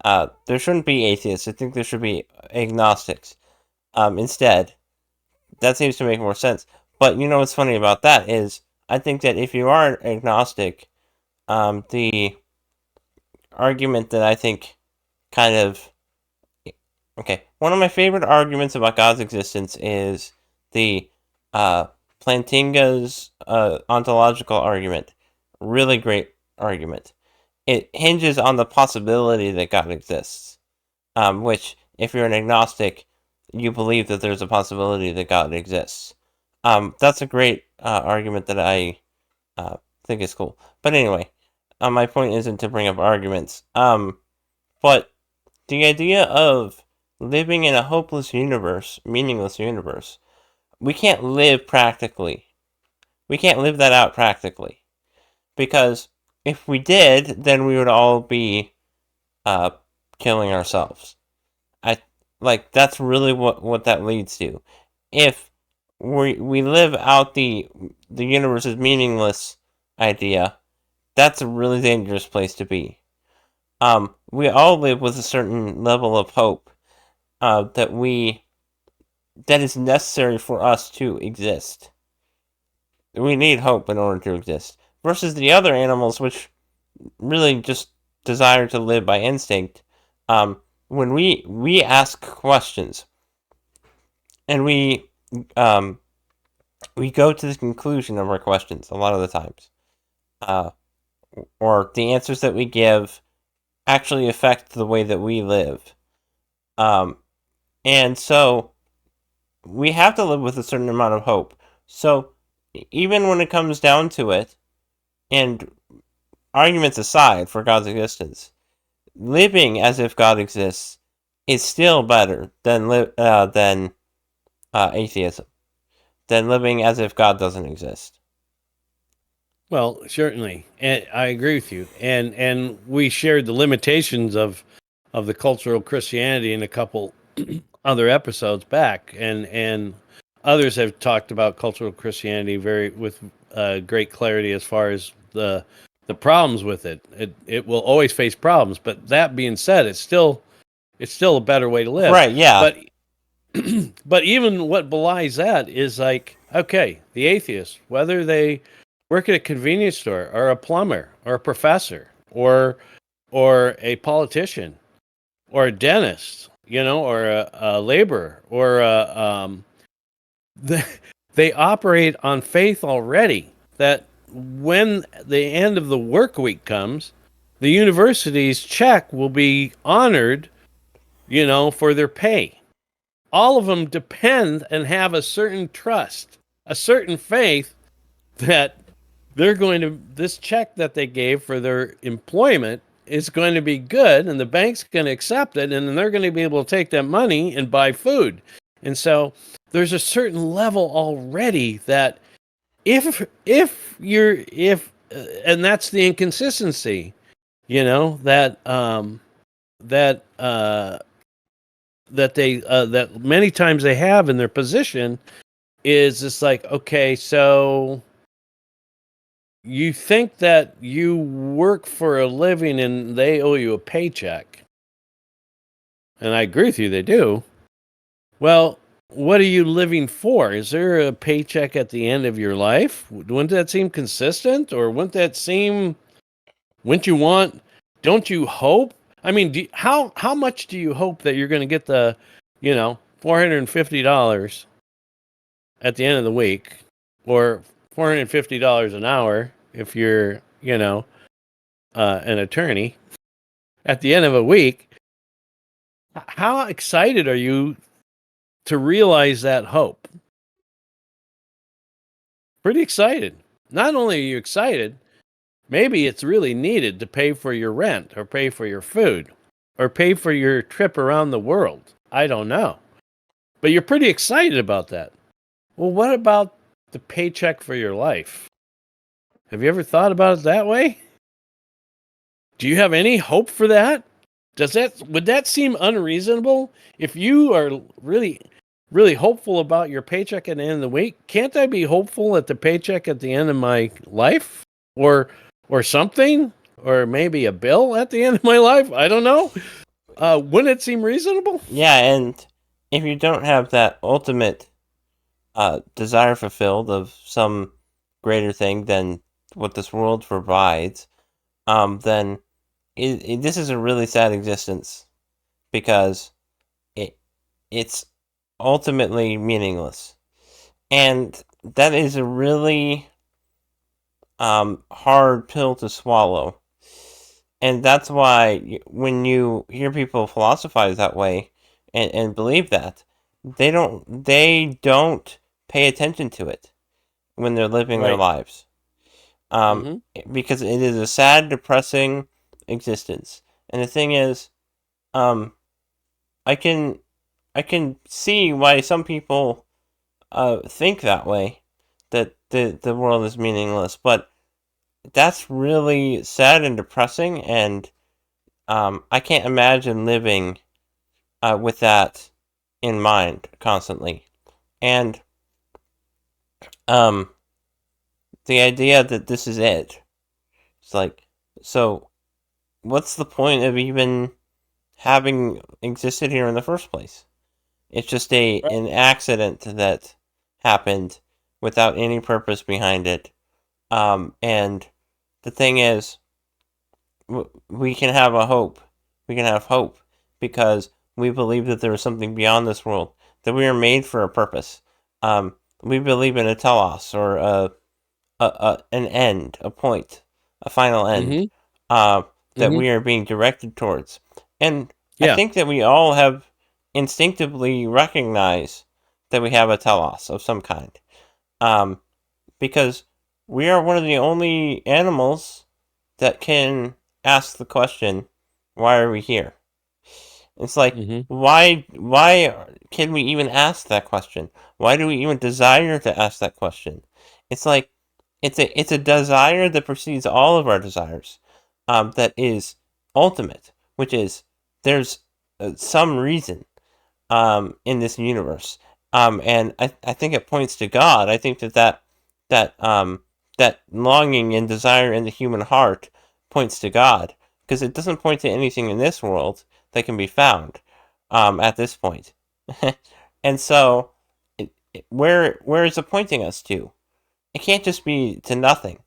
[SPEAKER 1] there shouldn't be atheists. I think there should be agnostics instead. That seems to make more sense. But what's funny about that is I think that if you are an agnostic, the argument that I think one of my favorite arguments about God's existence is the Plantinga's ontological argument. Really great argument. It hinges on the possibility that God exists, which, if you're an agnostic, you believe that there's a possibility that God exists. That's a great argument that I think is cool. But anyway, my point isn't to bring up arguments. But the idea of living in a hopeless universe, meaningless universe, we can't live practically. We can't live that out practically. Because if we did, then we would all be killing ourselves. That's really what that leads to. If we live out the universe is meaningless idea, that's a really dangerous place to be. We all live with a certain level of hope that is necessary for us to exist. We need hope in order to exist. Versus the other animals, which really just desire to live by instinct. When we ask questions, and we go to the conclusion of our questions a lot of the times, or the answers that we give actually affect the way that we live. And so we have to live with a certain amount of hope. So even when it comes down to it, and arguments aside for God's existence, living as if God exists is still better than atheism, than living as if God doesn't exist.
[SPEAKER 2] Well, certainly, and I agree with you. And we shared the limitations of the cultural Christianity in a couple other episodes back, and others have talked about cultural Christianity with great clarity as far as the problems with it. It will always face problems, but that being said, it's still a better way to live.
[SPEAKER 1] Right? Yeah.
[SPEAKER 2] But even what belies that is like, okay, the atheists, whether they work at a convenience store or a plumber or a professor or a politician or a dentist, or a laborer or they operate on faith already that when the end of the work week comes, the university's check will be honored, for their pay. All of them depend and have a certain trust, a certain faith that this check that they gave for their employment is going to be good, and the bank's going to accept it, and then they're going to be able to take that money and buy food. And so there's a certain level already that if and that's the inconsistency, that many times they have in their position is it's like, okay, so you think that you work for a living and they owe you a paycheck. And I agree with you, they do. Well, what are you living for? Is there a paycheck at the end of your life? Wouldn't that seem consistent? Or wouldn't don't you hope? I mean, how much do you hope that you're going to get the, $450 at the end of the week, or $450 an hour if you're, an attorney at the end of a week? How excited are you to realize that hope? Pretty excited. Not only are you excited, maybe it's really needed to pay for your rent or pay for your food or pay for your trip around the world. I don't know. But you're pretty excited about that. Well, what about the paycheck for your life? Have you ever thought about it that way? Do you have any hope for that? Would that seem unreasonable? If you are really, really hopeful about your paycheck at the end of the week, can't I be hopeful at the paycheck at the end of my life? Or something? Or maybe a bill at the end of my life? I don't know. Wouldn't it seem reasonable?
[SPEAKER 1] Yeah, and if you don't have that ultimate desire fulfilled of some greater thing than what this world provides, then this is a really sad existence, because it's ultimately meaningless, and that is a really hard pill to swallow. And that's why when you hear people philosophize that way and believe that, they don't pay attention to it when they're living their lives. um,
[SPEAKER 2] Mm-hmm.
[SPEAKER 1] because it is a sad, depressing existence. And the thing is, um, I can I can see why some people think that way, that the world is meaningless, but that's really sad and depressing, and I can't imagine living with that in mind constantly. And um, the idea that this is it, it's like, so what's the point of even having existed here in the first place? It's just an accident that happened without any purpose behind it. And the thing is, we can have a hope. We can have hope because we believe that there is something beyond this world, that we are made for a purpose. We believe in a telos, or an end, a point, a final end,
[SPEAKER 2] Mm-hmm.
[SPEAKER 1] uh, that
[SPEAKER 2] Mm-hmm.
[SPEAKER 1] we are being directed towards. And I
[SPEAKER 2] Yeah.
[SPEAKER 1] think that we all have instinctively recognized that we have a telos of some kind, um, because we are one of the only animals that can ask the question, why are we here? It's like,
[SPEAKER 2] Mm-hmm.
[SPEAKER 1] why can we even ask that question? Why do we even desire to ask that question? It's like, it's a desire that precedes all of our desires, that is ultimate, which is, there's some reason in this universe, and I think it points to God. I think that that longing and desire in the human heart points to God, because it doesn't point to anything in this world that can be found at this point. And so, where is it pointing us to? It can't just be to nothing.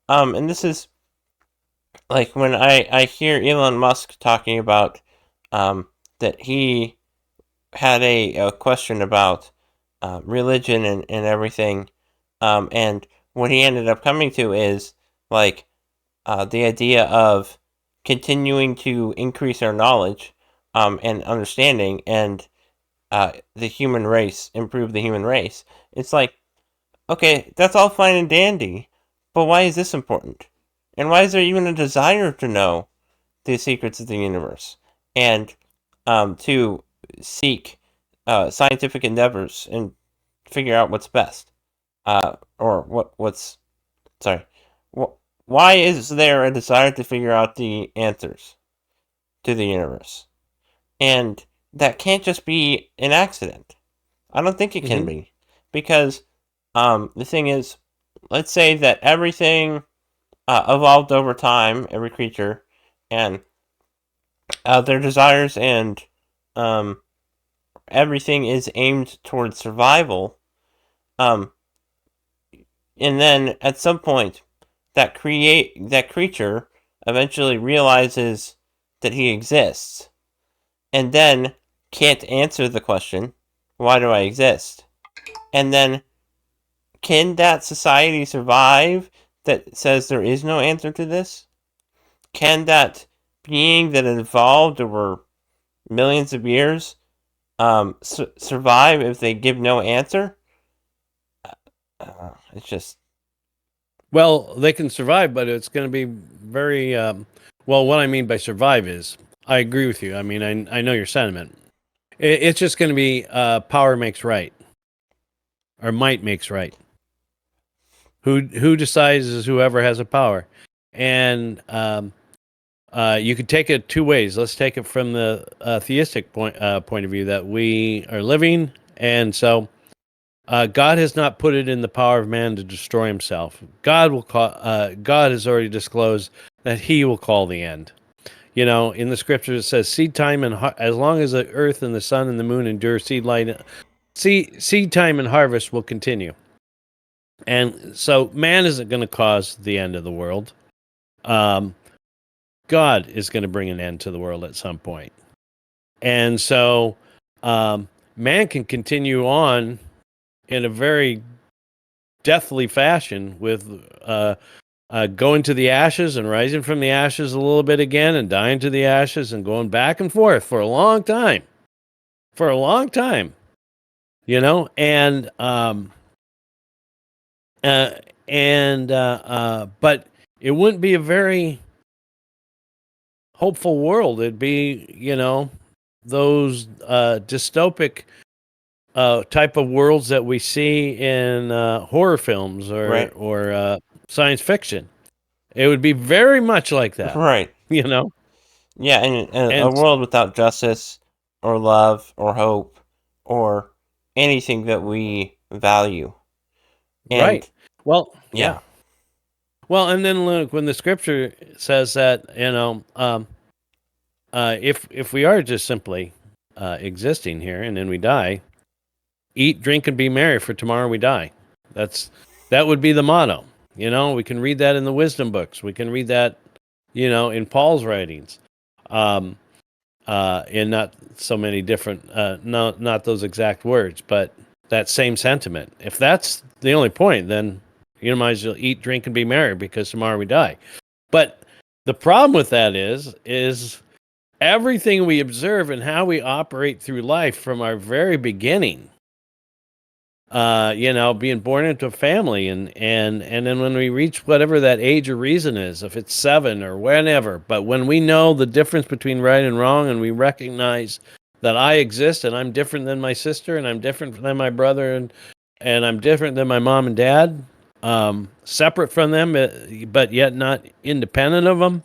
[SPEAKER 1] And this is like when I hear Elon Musk talking about that he had a question about religion and everything, and what he ended up coming to is like the idea of continuing to increase our knowledge and understanding, and the human race, improve the human race. It's like, okay, that's all fine and dandy, but why is this important? And why is there even a desire to know the secrets of the universe, and to seek scientific endeavors and figure out what's best, or what's sorry, why is there a desire to figure out the answers to the universe? And that can't just be an accident. I don't think it can
[SPEAKER 2] Mm-hmm.
[SPEAKER 1] be, because the thing is, let's say that everything evolved over time, every creature, and their desires and um, everything is aimed towards survival. Um, and then at some point, that creature eventually realizes that he exists, and then can't answer the question, "Why do I exist?" And then, can that society survive that says there is no answer to this? Can that being that evolved over millions of years survive if they give no answer? It's just,
[SPEAKER 2] Well, they can survive, but it's going to be very well. What I mean by survive is, I agree with you. I mean, I know your sentiment. It's just going to be power makes right, or might makes right. Who decides is whoever has a power, and you could take it two ways. Let's take it from the theistic point of view that we are living, and so God has not put it in the power of man to destroy himself. God will call. God has already disclosed that He will call the end. You know, in the scriptures it says, "Seed time and as long as the earth and the sun and the moon endure, seed time and harvest will continue." And so, man isn't going to cause the end of the world. Um, God is going to bring an end to the world at some point, and so man can continue on in a very deathly fashion with going to the ashes and rising from the ashes a little bit again and dying to the ashes and going back and forth for a long time. For a long time, you know, and uh, but it wouldn't be a very hopeful world. It'd be, those dystopic type of worlds that we see in horror films
[SPEAKER 1] Right.
[SPEAKER 2] or science fiction. It would be very much like that,
[SPEAKER 1] Right.
[SPEAKER 2] you know.
[SPEAKER 1] Yeah, and a
[SPEAKER 2] And
[SPEAKER 1] world without justice or love or hope or anything that we value. And
[SPEAKER 2] right. Well, yeah.
[SPEAKER 1] yeah.
[SPEAKER 2] Well, and then look, when the scripture says that, if we are just simply existing here and then we die, eat, drink, and be merry, for tomorrow we die. That would be the motto. We can read that in the wisdom books. We can read that, in Paul's writings, in not so many different, no, not those exact words, but that same sentiment. If that's the only point, then you might as well eat, drink, and be merry, because tomorrow we die. But the problem with that is everything we observe and how we operate through life from our very beginning. Being born into a family, and then when we reach whatever that age of reason is, if it's 7 or whenever, but when we know the difference between right and wrong, and we recognize that I exist and I'm different than my sister, and I'm different than my brother, and I'm different than my mom and dad, separate from them, but yet not independent of them.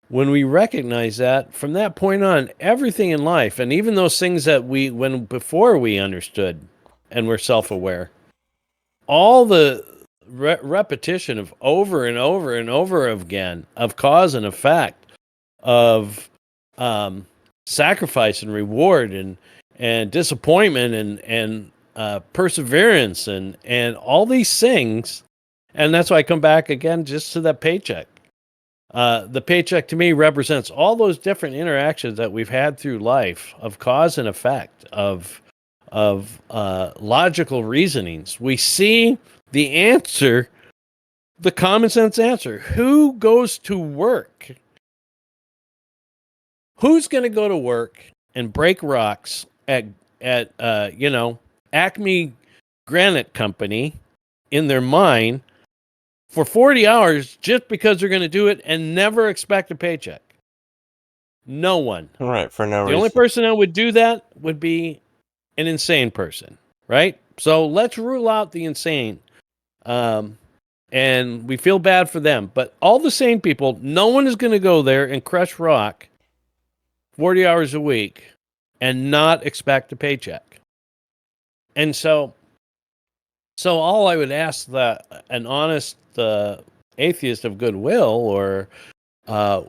[SPEAKER 2] When we recognize that, from that point on, everything in life, and even those things that before we understood and were self-aware, all the repetition of over and over and over again of cause and effect, of sacrifice and reward, and disappointment, and perseverance, and all these things. And that's why I come back again just to that paycheck. The paycheck to me represents all those different interactions that we've had through life, of cause and effect, of logical reasonings. We see the answer, the common sense answer. Who goes to work? Who's going to go to work and break rocks at Acme Granite Company in their mine for 40 hours just because they're going to do it and never expect a paycheck? No one.
[SPEAKER 1] Right, for no
[SPEAKER 2] The
[SPEAKER 1] reason.
[SPEAKER 2] only person that would do that would be an insane person, right? So let's rule out the insane. And we feel bad for them. But all the sane people, no one is going to go there and crush rock 40 hours a week and not expect a paycheck. And so all I would ask an honest atheist of goodwill, or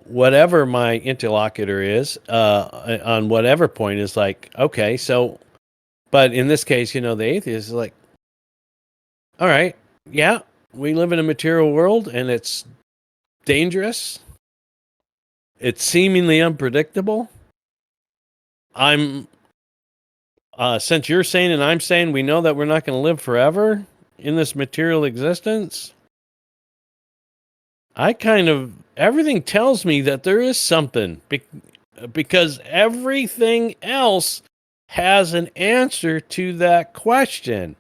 [SPEAKER 2] whatever my interlocutor is, on whatever point, is like, okay, so, but in this case, the atheist is like, all right, yeah, we live in a material world and it's dangerous. It's seemingly unpredictable. Since you're saying and I'm saying we know that we're not going to live forever in this material existence, everything tells me that there is something, because everything else has an answer to that question.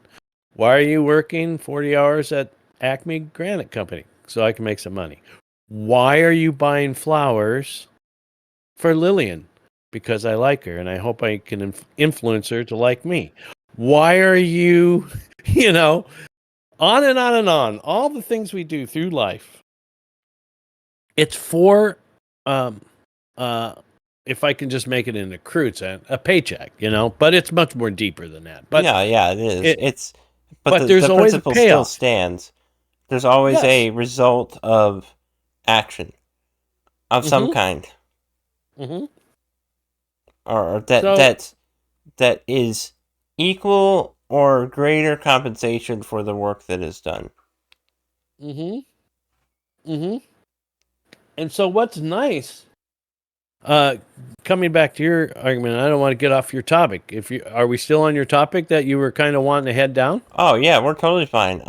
[SPEAKER 2] Why are you working 40 hours at Acme Granite Company? So I can make some money. Why are you buying flowers for Lillian? Because I like her and I hope I can influence her to like me. Why are you, on and on and on, all the things we do through life. It's for, if I can just make it in a crude sense, a paycheck, but it's much more deeper than that. But
[SPEAKER 1] yeah, it is.
[SPEAKER 2] But there's
[SPEAKER 1] the
[SPEAKER 2] always a
[SPEAKER 1] principle still
[SPEAKER 2] payoff.
[SPEAKER 1] stands. There's always
[SPEAKER 2] Yes.
[SPEAKER 1] a result of action of some kind.
[SPEAKER 2] Mm-hmm.
[SPEAKER 1] Or that is equal or greater compensation for the work that is done.
[SPEAKER 2] Mm-hmm. Mm-hmm. And so what's nice, coming back to your argument, I don't want to get off your topic. Are we still on your topic that you were kind of wanting to head down?
[SPEAKER 1] Oh yeah, we're totally fine.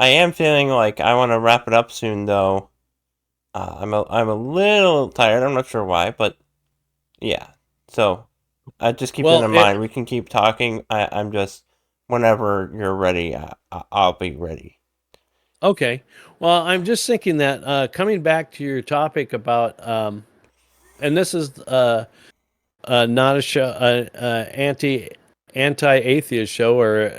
[SPEAKER 1] I am feeling like I want to wrap it up soon, though. I'm a little tired. I'm not sure why, but yeah. So, just keep that in mind. We can keep talking. I'm just, whenever you're ready, I'll be ready.
[SPEAKER 2] Okay. Well, I'm just thinking that coming back to your topic about, and this is not a show, anti atheist show, or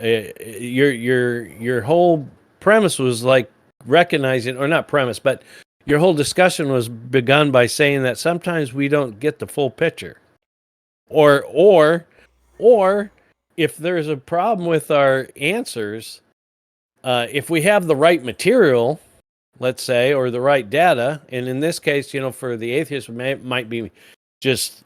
[SPEAKER 2] your whole premise was like recognizing, or not premise, but your whole discussion was begun by saying that sometimes we don't get the full picture, or if there's a problem with our answers, if we have the right material, let's say, or the right data, and in this case, for the atheist, might be just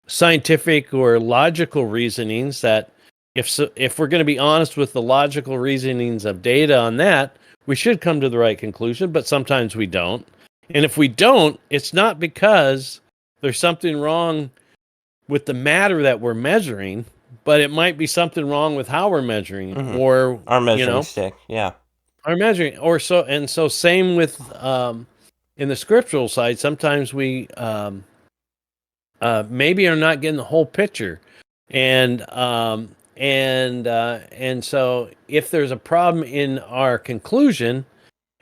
[SPEAKER 2] scientific or logical reasonings that if we're going to be honest with the logical reasonings of data on that, we should come to the right conclusion, but sometimes we don't. And if we don't, it's not because there's something wrong with the matter that we're measuring, but it might be something wrong with how we're measuring, or
[SPEAKER 1] Our measuring stick, yeah.
[SPEAKER 2] our measuring, or so. And so same with in the scriptural side, sometimes we maybe are not getting the whole picture, and so if there's a problem in our conclusion,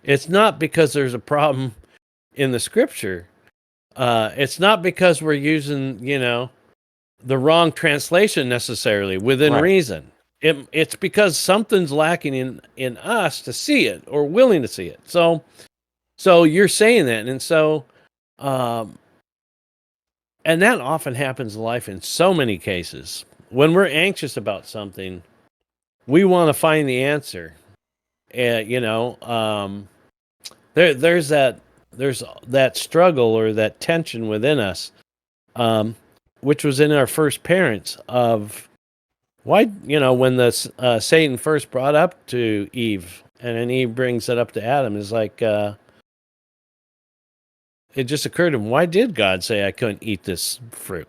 [SPEAKER 2] it's not because there's a problem in the scripture. It's not because we're using the wrong translation necessarily within
[SPEAKER 1] Right.
[SPEAKER 2] reason. It's because something's lacking in us to see it or willing to see it. So you're saying that, and so and that often happens in life in so many cases. When we're anxious about something, we want to find the answer. And there's that struggle or that tension within us, which was in our first parents of why, when the Satan first brought up to Eve, and then Eve brings it up to Adam, is like it just occurred to him, why did God say I couldn't eat this fruit?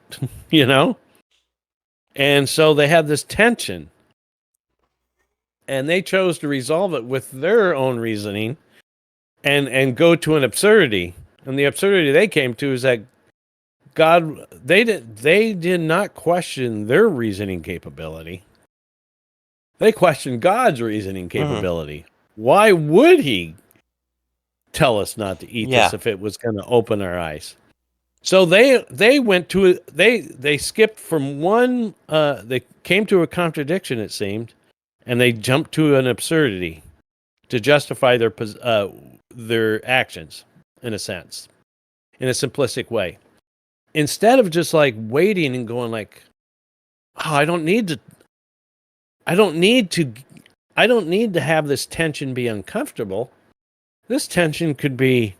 [SPEAKER 2] And so they had this tension, and they chose to resolve it with their own reasoning and go to an absurdity. And the absurdity they came to is that God, they did not question their reasoning capability. They questioned God's reasoning capability. Why would he tell us not to eat this if it was going to open our eyes? So they went to they skipped from one they came to a contradiction, it seemed, and they jumped to an absurdity to justify their actions, in a sense, in a simplistic way, instead of just like waiting and going like, oh, I don't need to have this tension be uncomfortable. This tension could be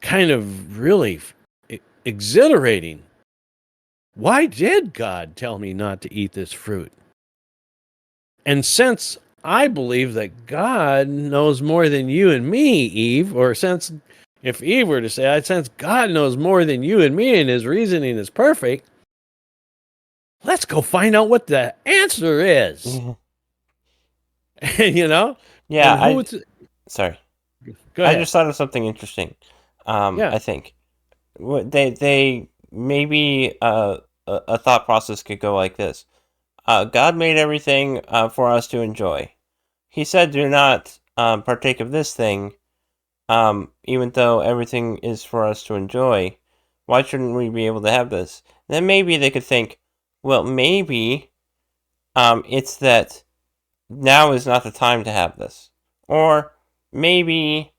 [SPEAKER 2] kind of really exhilarating. Why did God tell me not to eat this fruit? And since I believe that God knows more than you and me, Eve, or since if Eve were to say, I sense God knows more than you and me and his reasoning is perfect, let's go find out what the answer is.
[SPEAKER 1] Yeah, sorry.
[SPEAKER 2] Go ahead.
[SPEAKER 1] I just thought of something interesting. I think they maybe a thought process could go like this: God made everything for us to enjoy. He said, "Do not partake of this thing," even though everything is for us to enjoy. Why shouldn't we be able to have this? And then maybe they could think, well, maybe it's that now is not the time to have this, or maybe.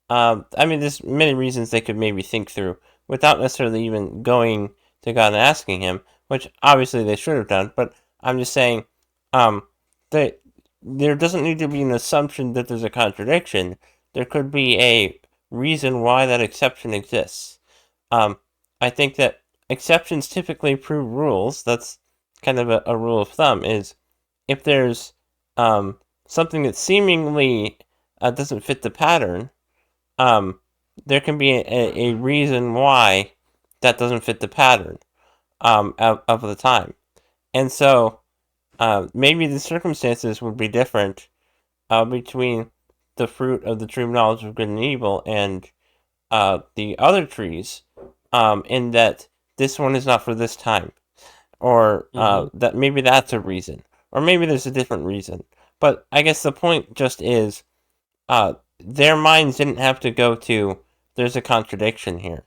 [SPEAKER 1] There's many reasons they could maybe think through without necessarily even going to God and asking him, which obviously they should have done, but I'm just saying, that there doesn't need to be an assumption that there's a contradiction. There could be a reason why that exception exists. I think that exceptions typically prove rules. That's kind of a rule of thumb, is if there's something that seemingly doesn't fit the pattern, there can be a reason why that doesn't fit the pattern of the time. And so maybe the circumstances would be different between the fruit of the tree of knowledge of good and evil and the other trees, in that this one is not for this time. Or that maybe that's a reason. Or maybe there's a different reason. But I guess the point just is, their minds didn't have to go to, there's a contradiction here.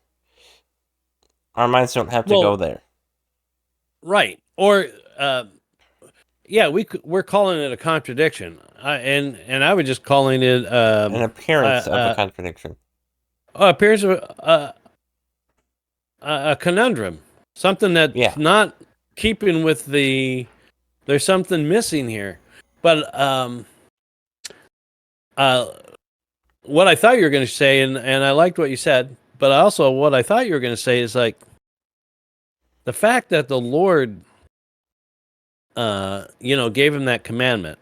[SPEAKER 1] Our minds don't have to go there.
[SPEAKER 2] Right. Or, yeah, we're calling it a contradiction. And I would just calling it
[SPEAKER 1] an appearance of a contradiction.
[SPEAKER 2] Appearance of a conundrum. Something that's not keeping with there's something missing here. But what I thought you were going to say, and I liked what you said, but also what I thought you were going to say is like the fact that the Lord, gave him that commandment.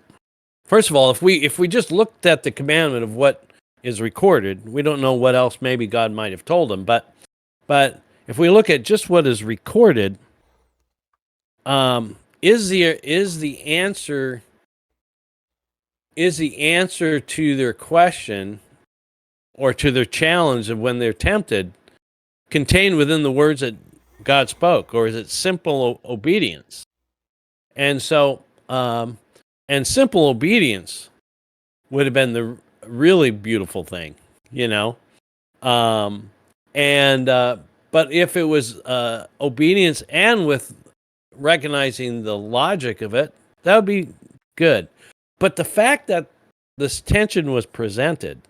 [SPEAKER 2] First of all, if we just looked at the commandment of what is recorded, we don't know what else maybe God might have told him. But if we look at just what is recorded, is the answer to their question or to their challenge of when they're tempted contained within the words that God spoke, or is it simple obedience? And so, and simple obedience would have been the really beautiful thing, but if it was obedience and with recognizing the logic of it, that would be good. But the fact that this tension was presented,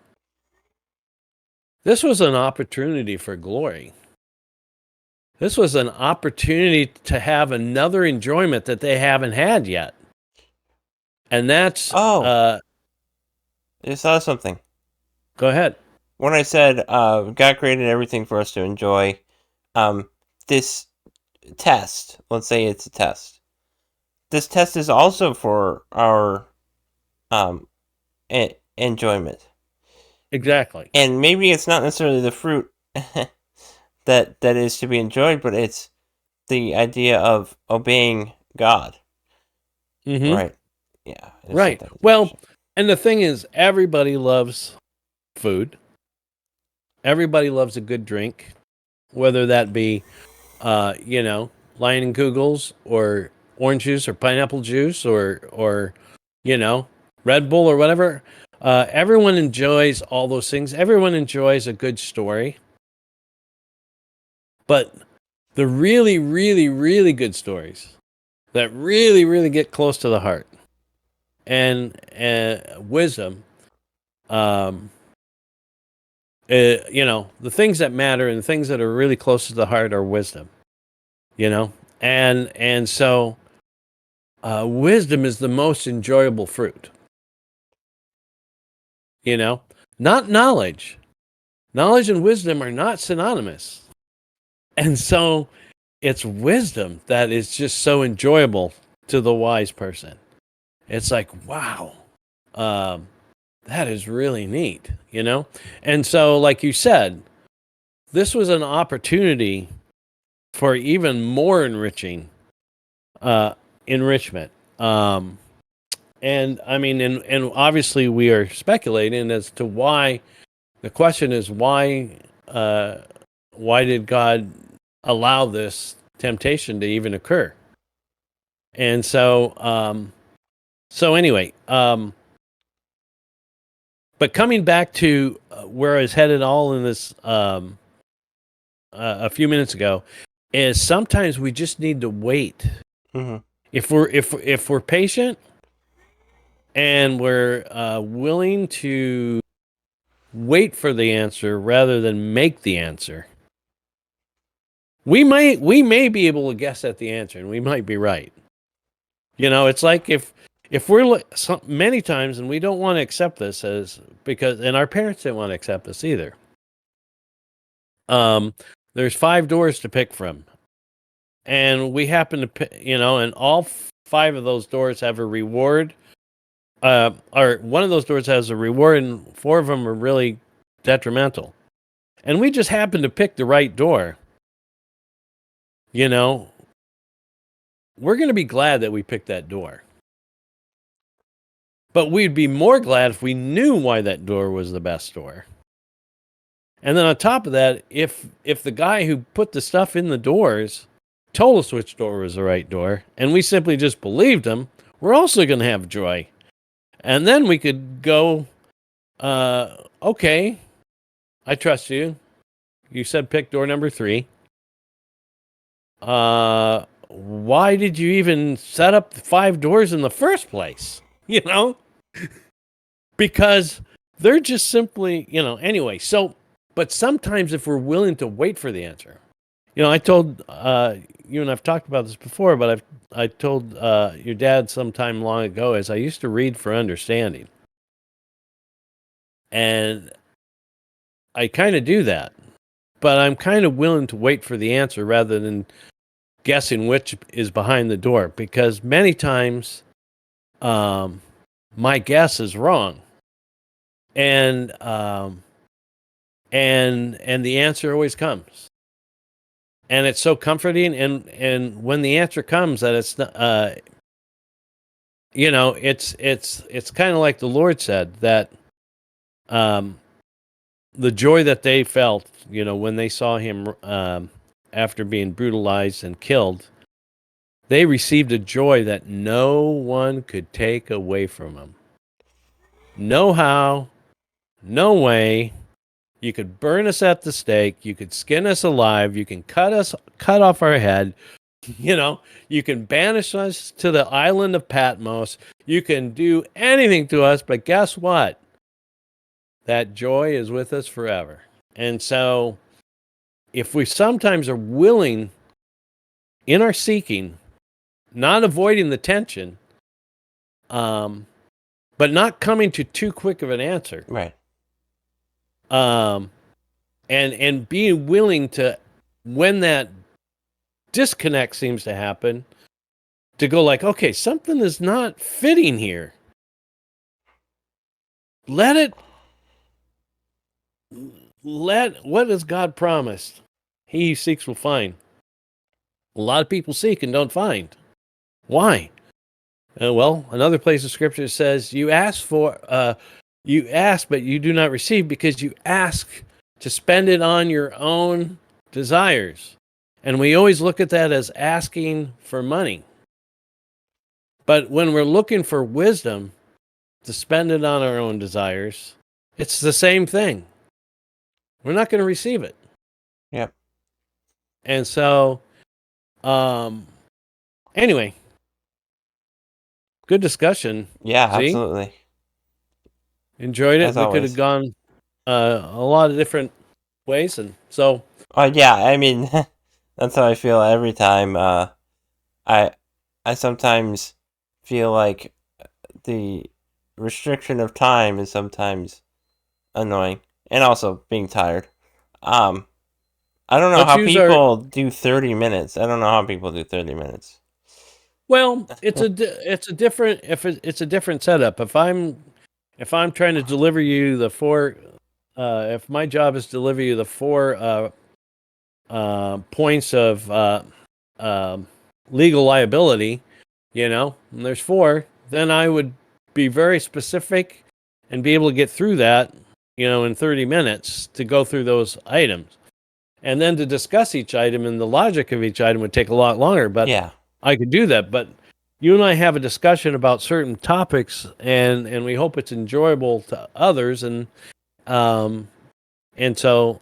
[SPEAKER 2] this was an opportunity for glory. This was an opportunity to have another enjoyment that they haven't had yet. And that's...
[SPEAKER 1] I saw something.
[SPEAKER 2] Go ahead.
[SPEAKER 1] When I said God created everything for us to enjoy, this test, let's say it's a test. This test is also for our enjoyment.
[SPEAKER 2] Exactly.
[SPEAKER 1] And maybe it's not necessarily the fruit that is to be enjoyed, but it's the idea of obeying God.
[SPEAKER 2] Mm-hmm.
[SPEAKER 1] Right. Yeah.
[SPEAKER 2] Right. Well, and the thing is, everybody loves food. Everybody loves a good drink, whether that be, Leinenkugels or orange juice or pineapple juice or Red Bull or whatever. Everyone enjoys all those things. Everyone enjoys a good story. But the really, really, really good stories that really, really get close to the heart and wisdom, the things that matter and the things that are really close to the heart are wisdom, and so wisdom is the most enjoyable fruit, not knowledge. Knowledge and wisdom are not synonymous. And so it's wisdom that is just so enjoyable to the wise person. It's like, wow, that is really neat, And so, like you said, this was an opportunity for even more enrichment. And I mean, and obviously we are speculating as to why. The question is why did God allow this temptation to even occur? And so, anyway, but coming back to where I was headed all in this a few minutes ago, is sometimes we just need to wait.
[SPEAKER 1] Mm-hmm.
[SPEAKER 2] If we're patient and we're willing to wait for the answer rather than make the answer, we may be able to guess at the answer, and we might be right. It's like if we're many times, and we don't want to accept this and our parents didn't want to accept this either. There's 5 doors to pick from, and we happen to pick, and all 5 of those doors have a reward. Or one of those doors has a reward, and 4 of them are really detrimental. And we just happen to pick the right door. We're going to be glad that we picked that door. But we'd be more glad if we knew why that door was the best door. And then on top of that, if the guy who put the stuff in the doors told us which door was the right door, and we simply just believed him, we're also going to have joy. And then we could go Okay, I trust you. You said pick door number 3. Why did you even set up the 5 doors in the first place? You know, because they're just simply, anyway. So, but sometimes if we're willing to wait for the answer, I told you and I've talked about this before, but I told your dad sometime long ago as I used to read for understanding, and I kind of do that, but I'm kind of willing to wait for the answer rather than guessing which is behind the door, because many times my guess is wrong, and and the answer always comes, and it's so comforting. And when the answer comes, that it's it's kind of like the Lord said that the joy that they felt, when they saw him after being brutalized and killed, they received a joy that no one could take away from them. No how, no way. You could burn us at the stake. You could skin us alive. You can cut off our head. You can banish us to the island of Patmos. You can do anything to us, but guess what? That joy is with us forever. And so, if we sometimes are willing in our seeking, not avoiding the tension, but not coming to too quick of an answer,
[SPEAKER 1] Right.
[SPEAKER 2] and being willing to, when that disconnect seems to happen, to go like, okay, something is not fitting here. Let what has God promised? He who seeks will find. A lot of people seek and don't find. Why? Well, another place of scripture says, you ask, but you do not receive because you ask to spend it on your own desires. And we always look at that as asking for money. But when we're looking for wisdom to spend it on our own desires, it's the same thing. We're not going to receive it.
[SPEAKER 1] Yep.
[SPEAKER 2] And so, anyway, good discussion.
[SPEAKER 1] Yeah,
[SPEAKER 2] See?
[SPEAKER 1] absolutely.
[SPEAKER 2] Enjoyed it.
[SPEAKER 1] As
[SPEAKER 2] We could
[SPEAKER 1] always.
[SPEAKER 2] have gone a lot of different ways, and so
[SPEAKER 1] Yeah, I mean, that's how I feel every time. I I sometimes feel like the restriction of time is sometimes annoying, and also being tired. Um, I don't know
[SPEAKER 2] let's
[SPEAKER 1] how
[SPEAKER 2] use our.
[SPEAKER 1] people do 30 minutes. I don't know how people do 30 minutes.
[SPEAKER 2] Well, it's a different it's a different setup. If I'm trying to deliver you the 4, if my job is to deliver you the 4 points of legal liability, and there's 4, then I would be very specific and be able to get through that, in 30 minutes to go through those items. And then to discuss each item and the logic of each item would take a lot longer, but
[SPEAKER 1] Yeah.
[SPEAKER 2] I could do that. But you and I have a discussion about certain topics, and we hope it's enjoyable to others, and so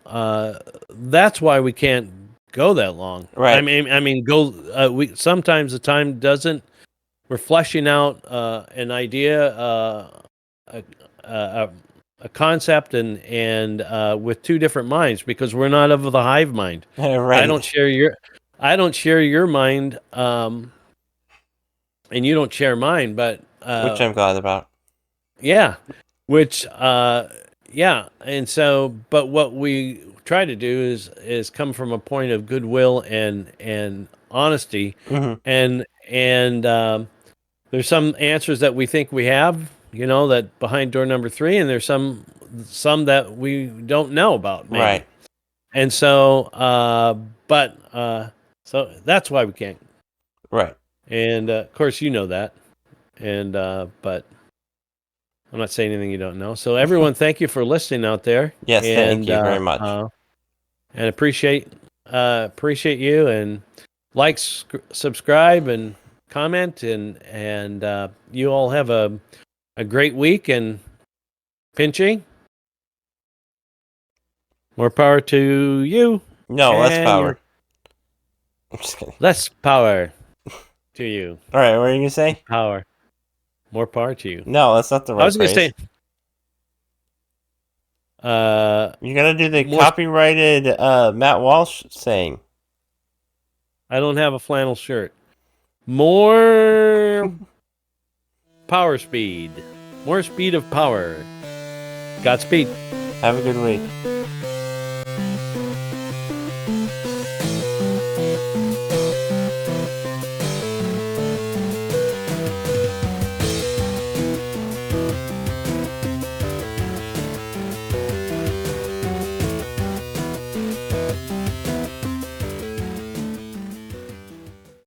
[SPEAKER 2] that's why we can't go that long.
[SPEAKER 1] Right.
[SPEAKER 2] I mean, go. We sometimes the time doesn't. We're fleshing out an idea, a concept, and with 2 different minds, because we're not of the hive mind.
[SPEAKER 1] Right.
[SPEAKER 2] I don't share your mind, and you don't share mine. But
[SPEAKER 1] Which I'm glad about.
[SPEAKER 2] yeah, which yeah, and so, but what we try to do is come from a point of goodwill and honesty,
[SPEAKER 1] Hmm.
[SPEAKER 2] and there's some answers that we think we have, that behind door number 3, and there's some that we don't know about, maybe.
[SPEAKER 1] Right.
[SPEAKER 2] And so, but so that's why we can't.
[SPEAKER 1] Right.
[SPEAKER 2] And of course, you know that. And but I'm not saying anything you don't know. So everyone, thank you for listening out there.
[SPEAKER 1] Yes,
[SPEAKER 2] And
[SPEAKER 1] thank you very much.
[SPEAKER 2] and appreciate you, and like, subscribe, and comment, and you all have a great week, and Pinchy, more power to you.
[SPEAKER 1] No, less
[SPEAKER 2] And
[SPEAKER 1] power.
[SPEAKER 2] you're-
[SPEAKER 1] I'm just kidding.
[SPEAKER 2] Less power to you.
[SPEAKER 1] All right, what are you gonna say?
[SPEAKER 2] Power. More power to you.
[SPEAKER 1] No, that's not the right
[SPEAKER 2] I was going to
[SPEAKER 1] phrase.
[SPEAKER 2] say,
[SPEAKER 1] You gotta do the
[SPEAKER 2] more-
[SPEAKER 1] copyrighted Matt Walsh saying.
[SPEAKER 2] I don't have a flannel shirt. More power speed. More speed of power. Godspeed.
[SPEAKER 1] Have a good week.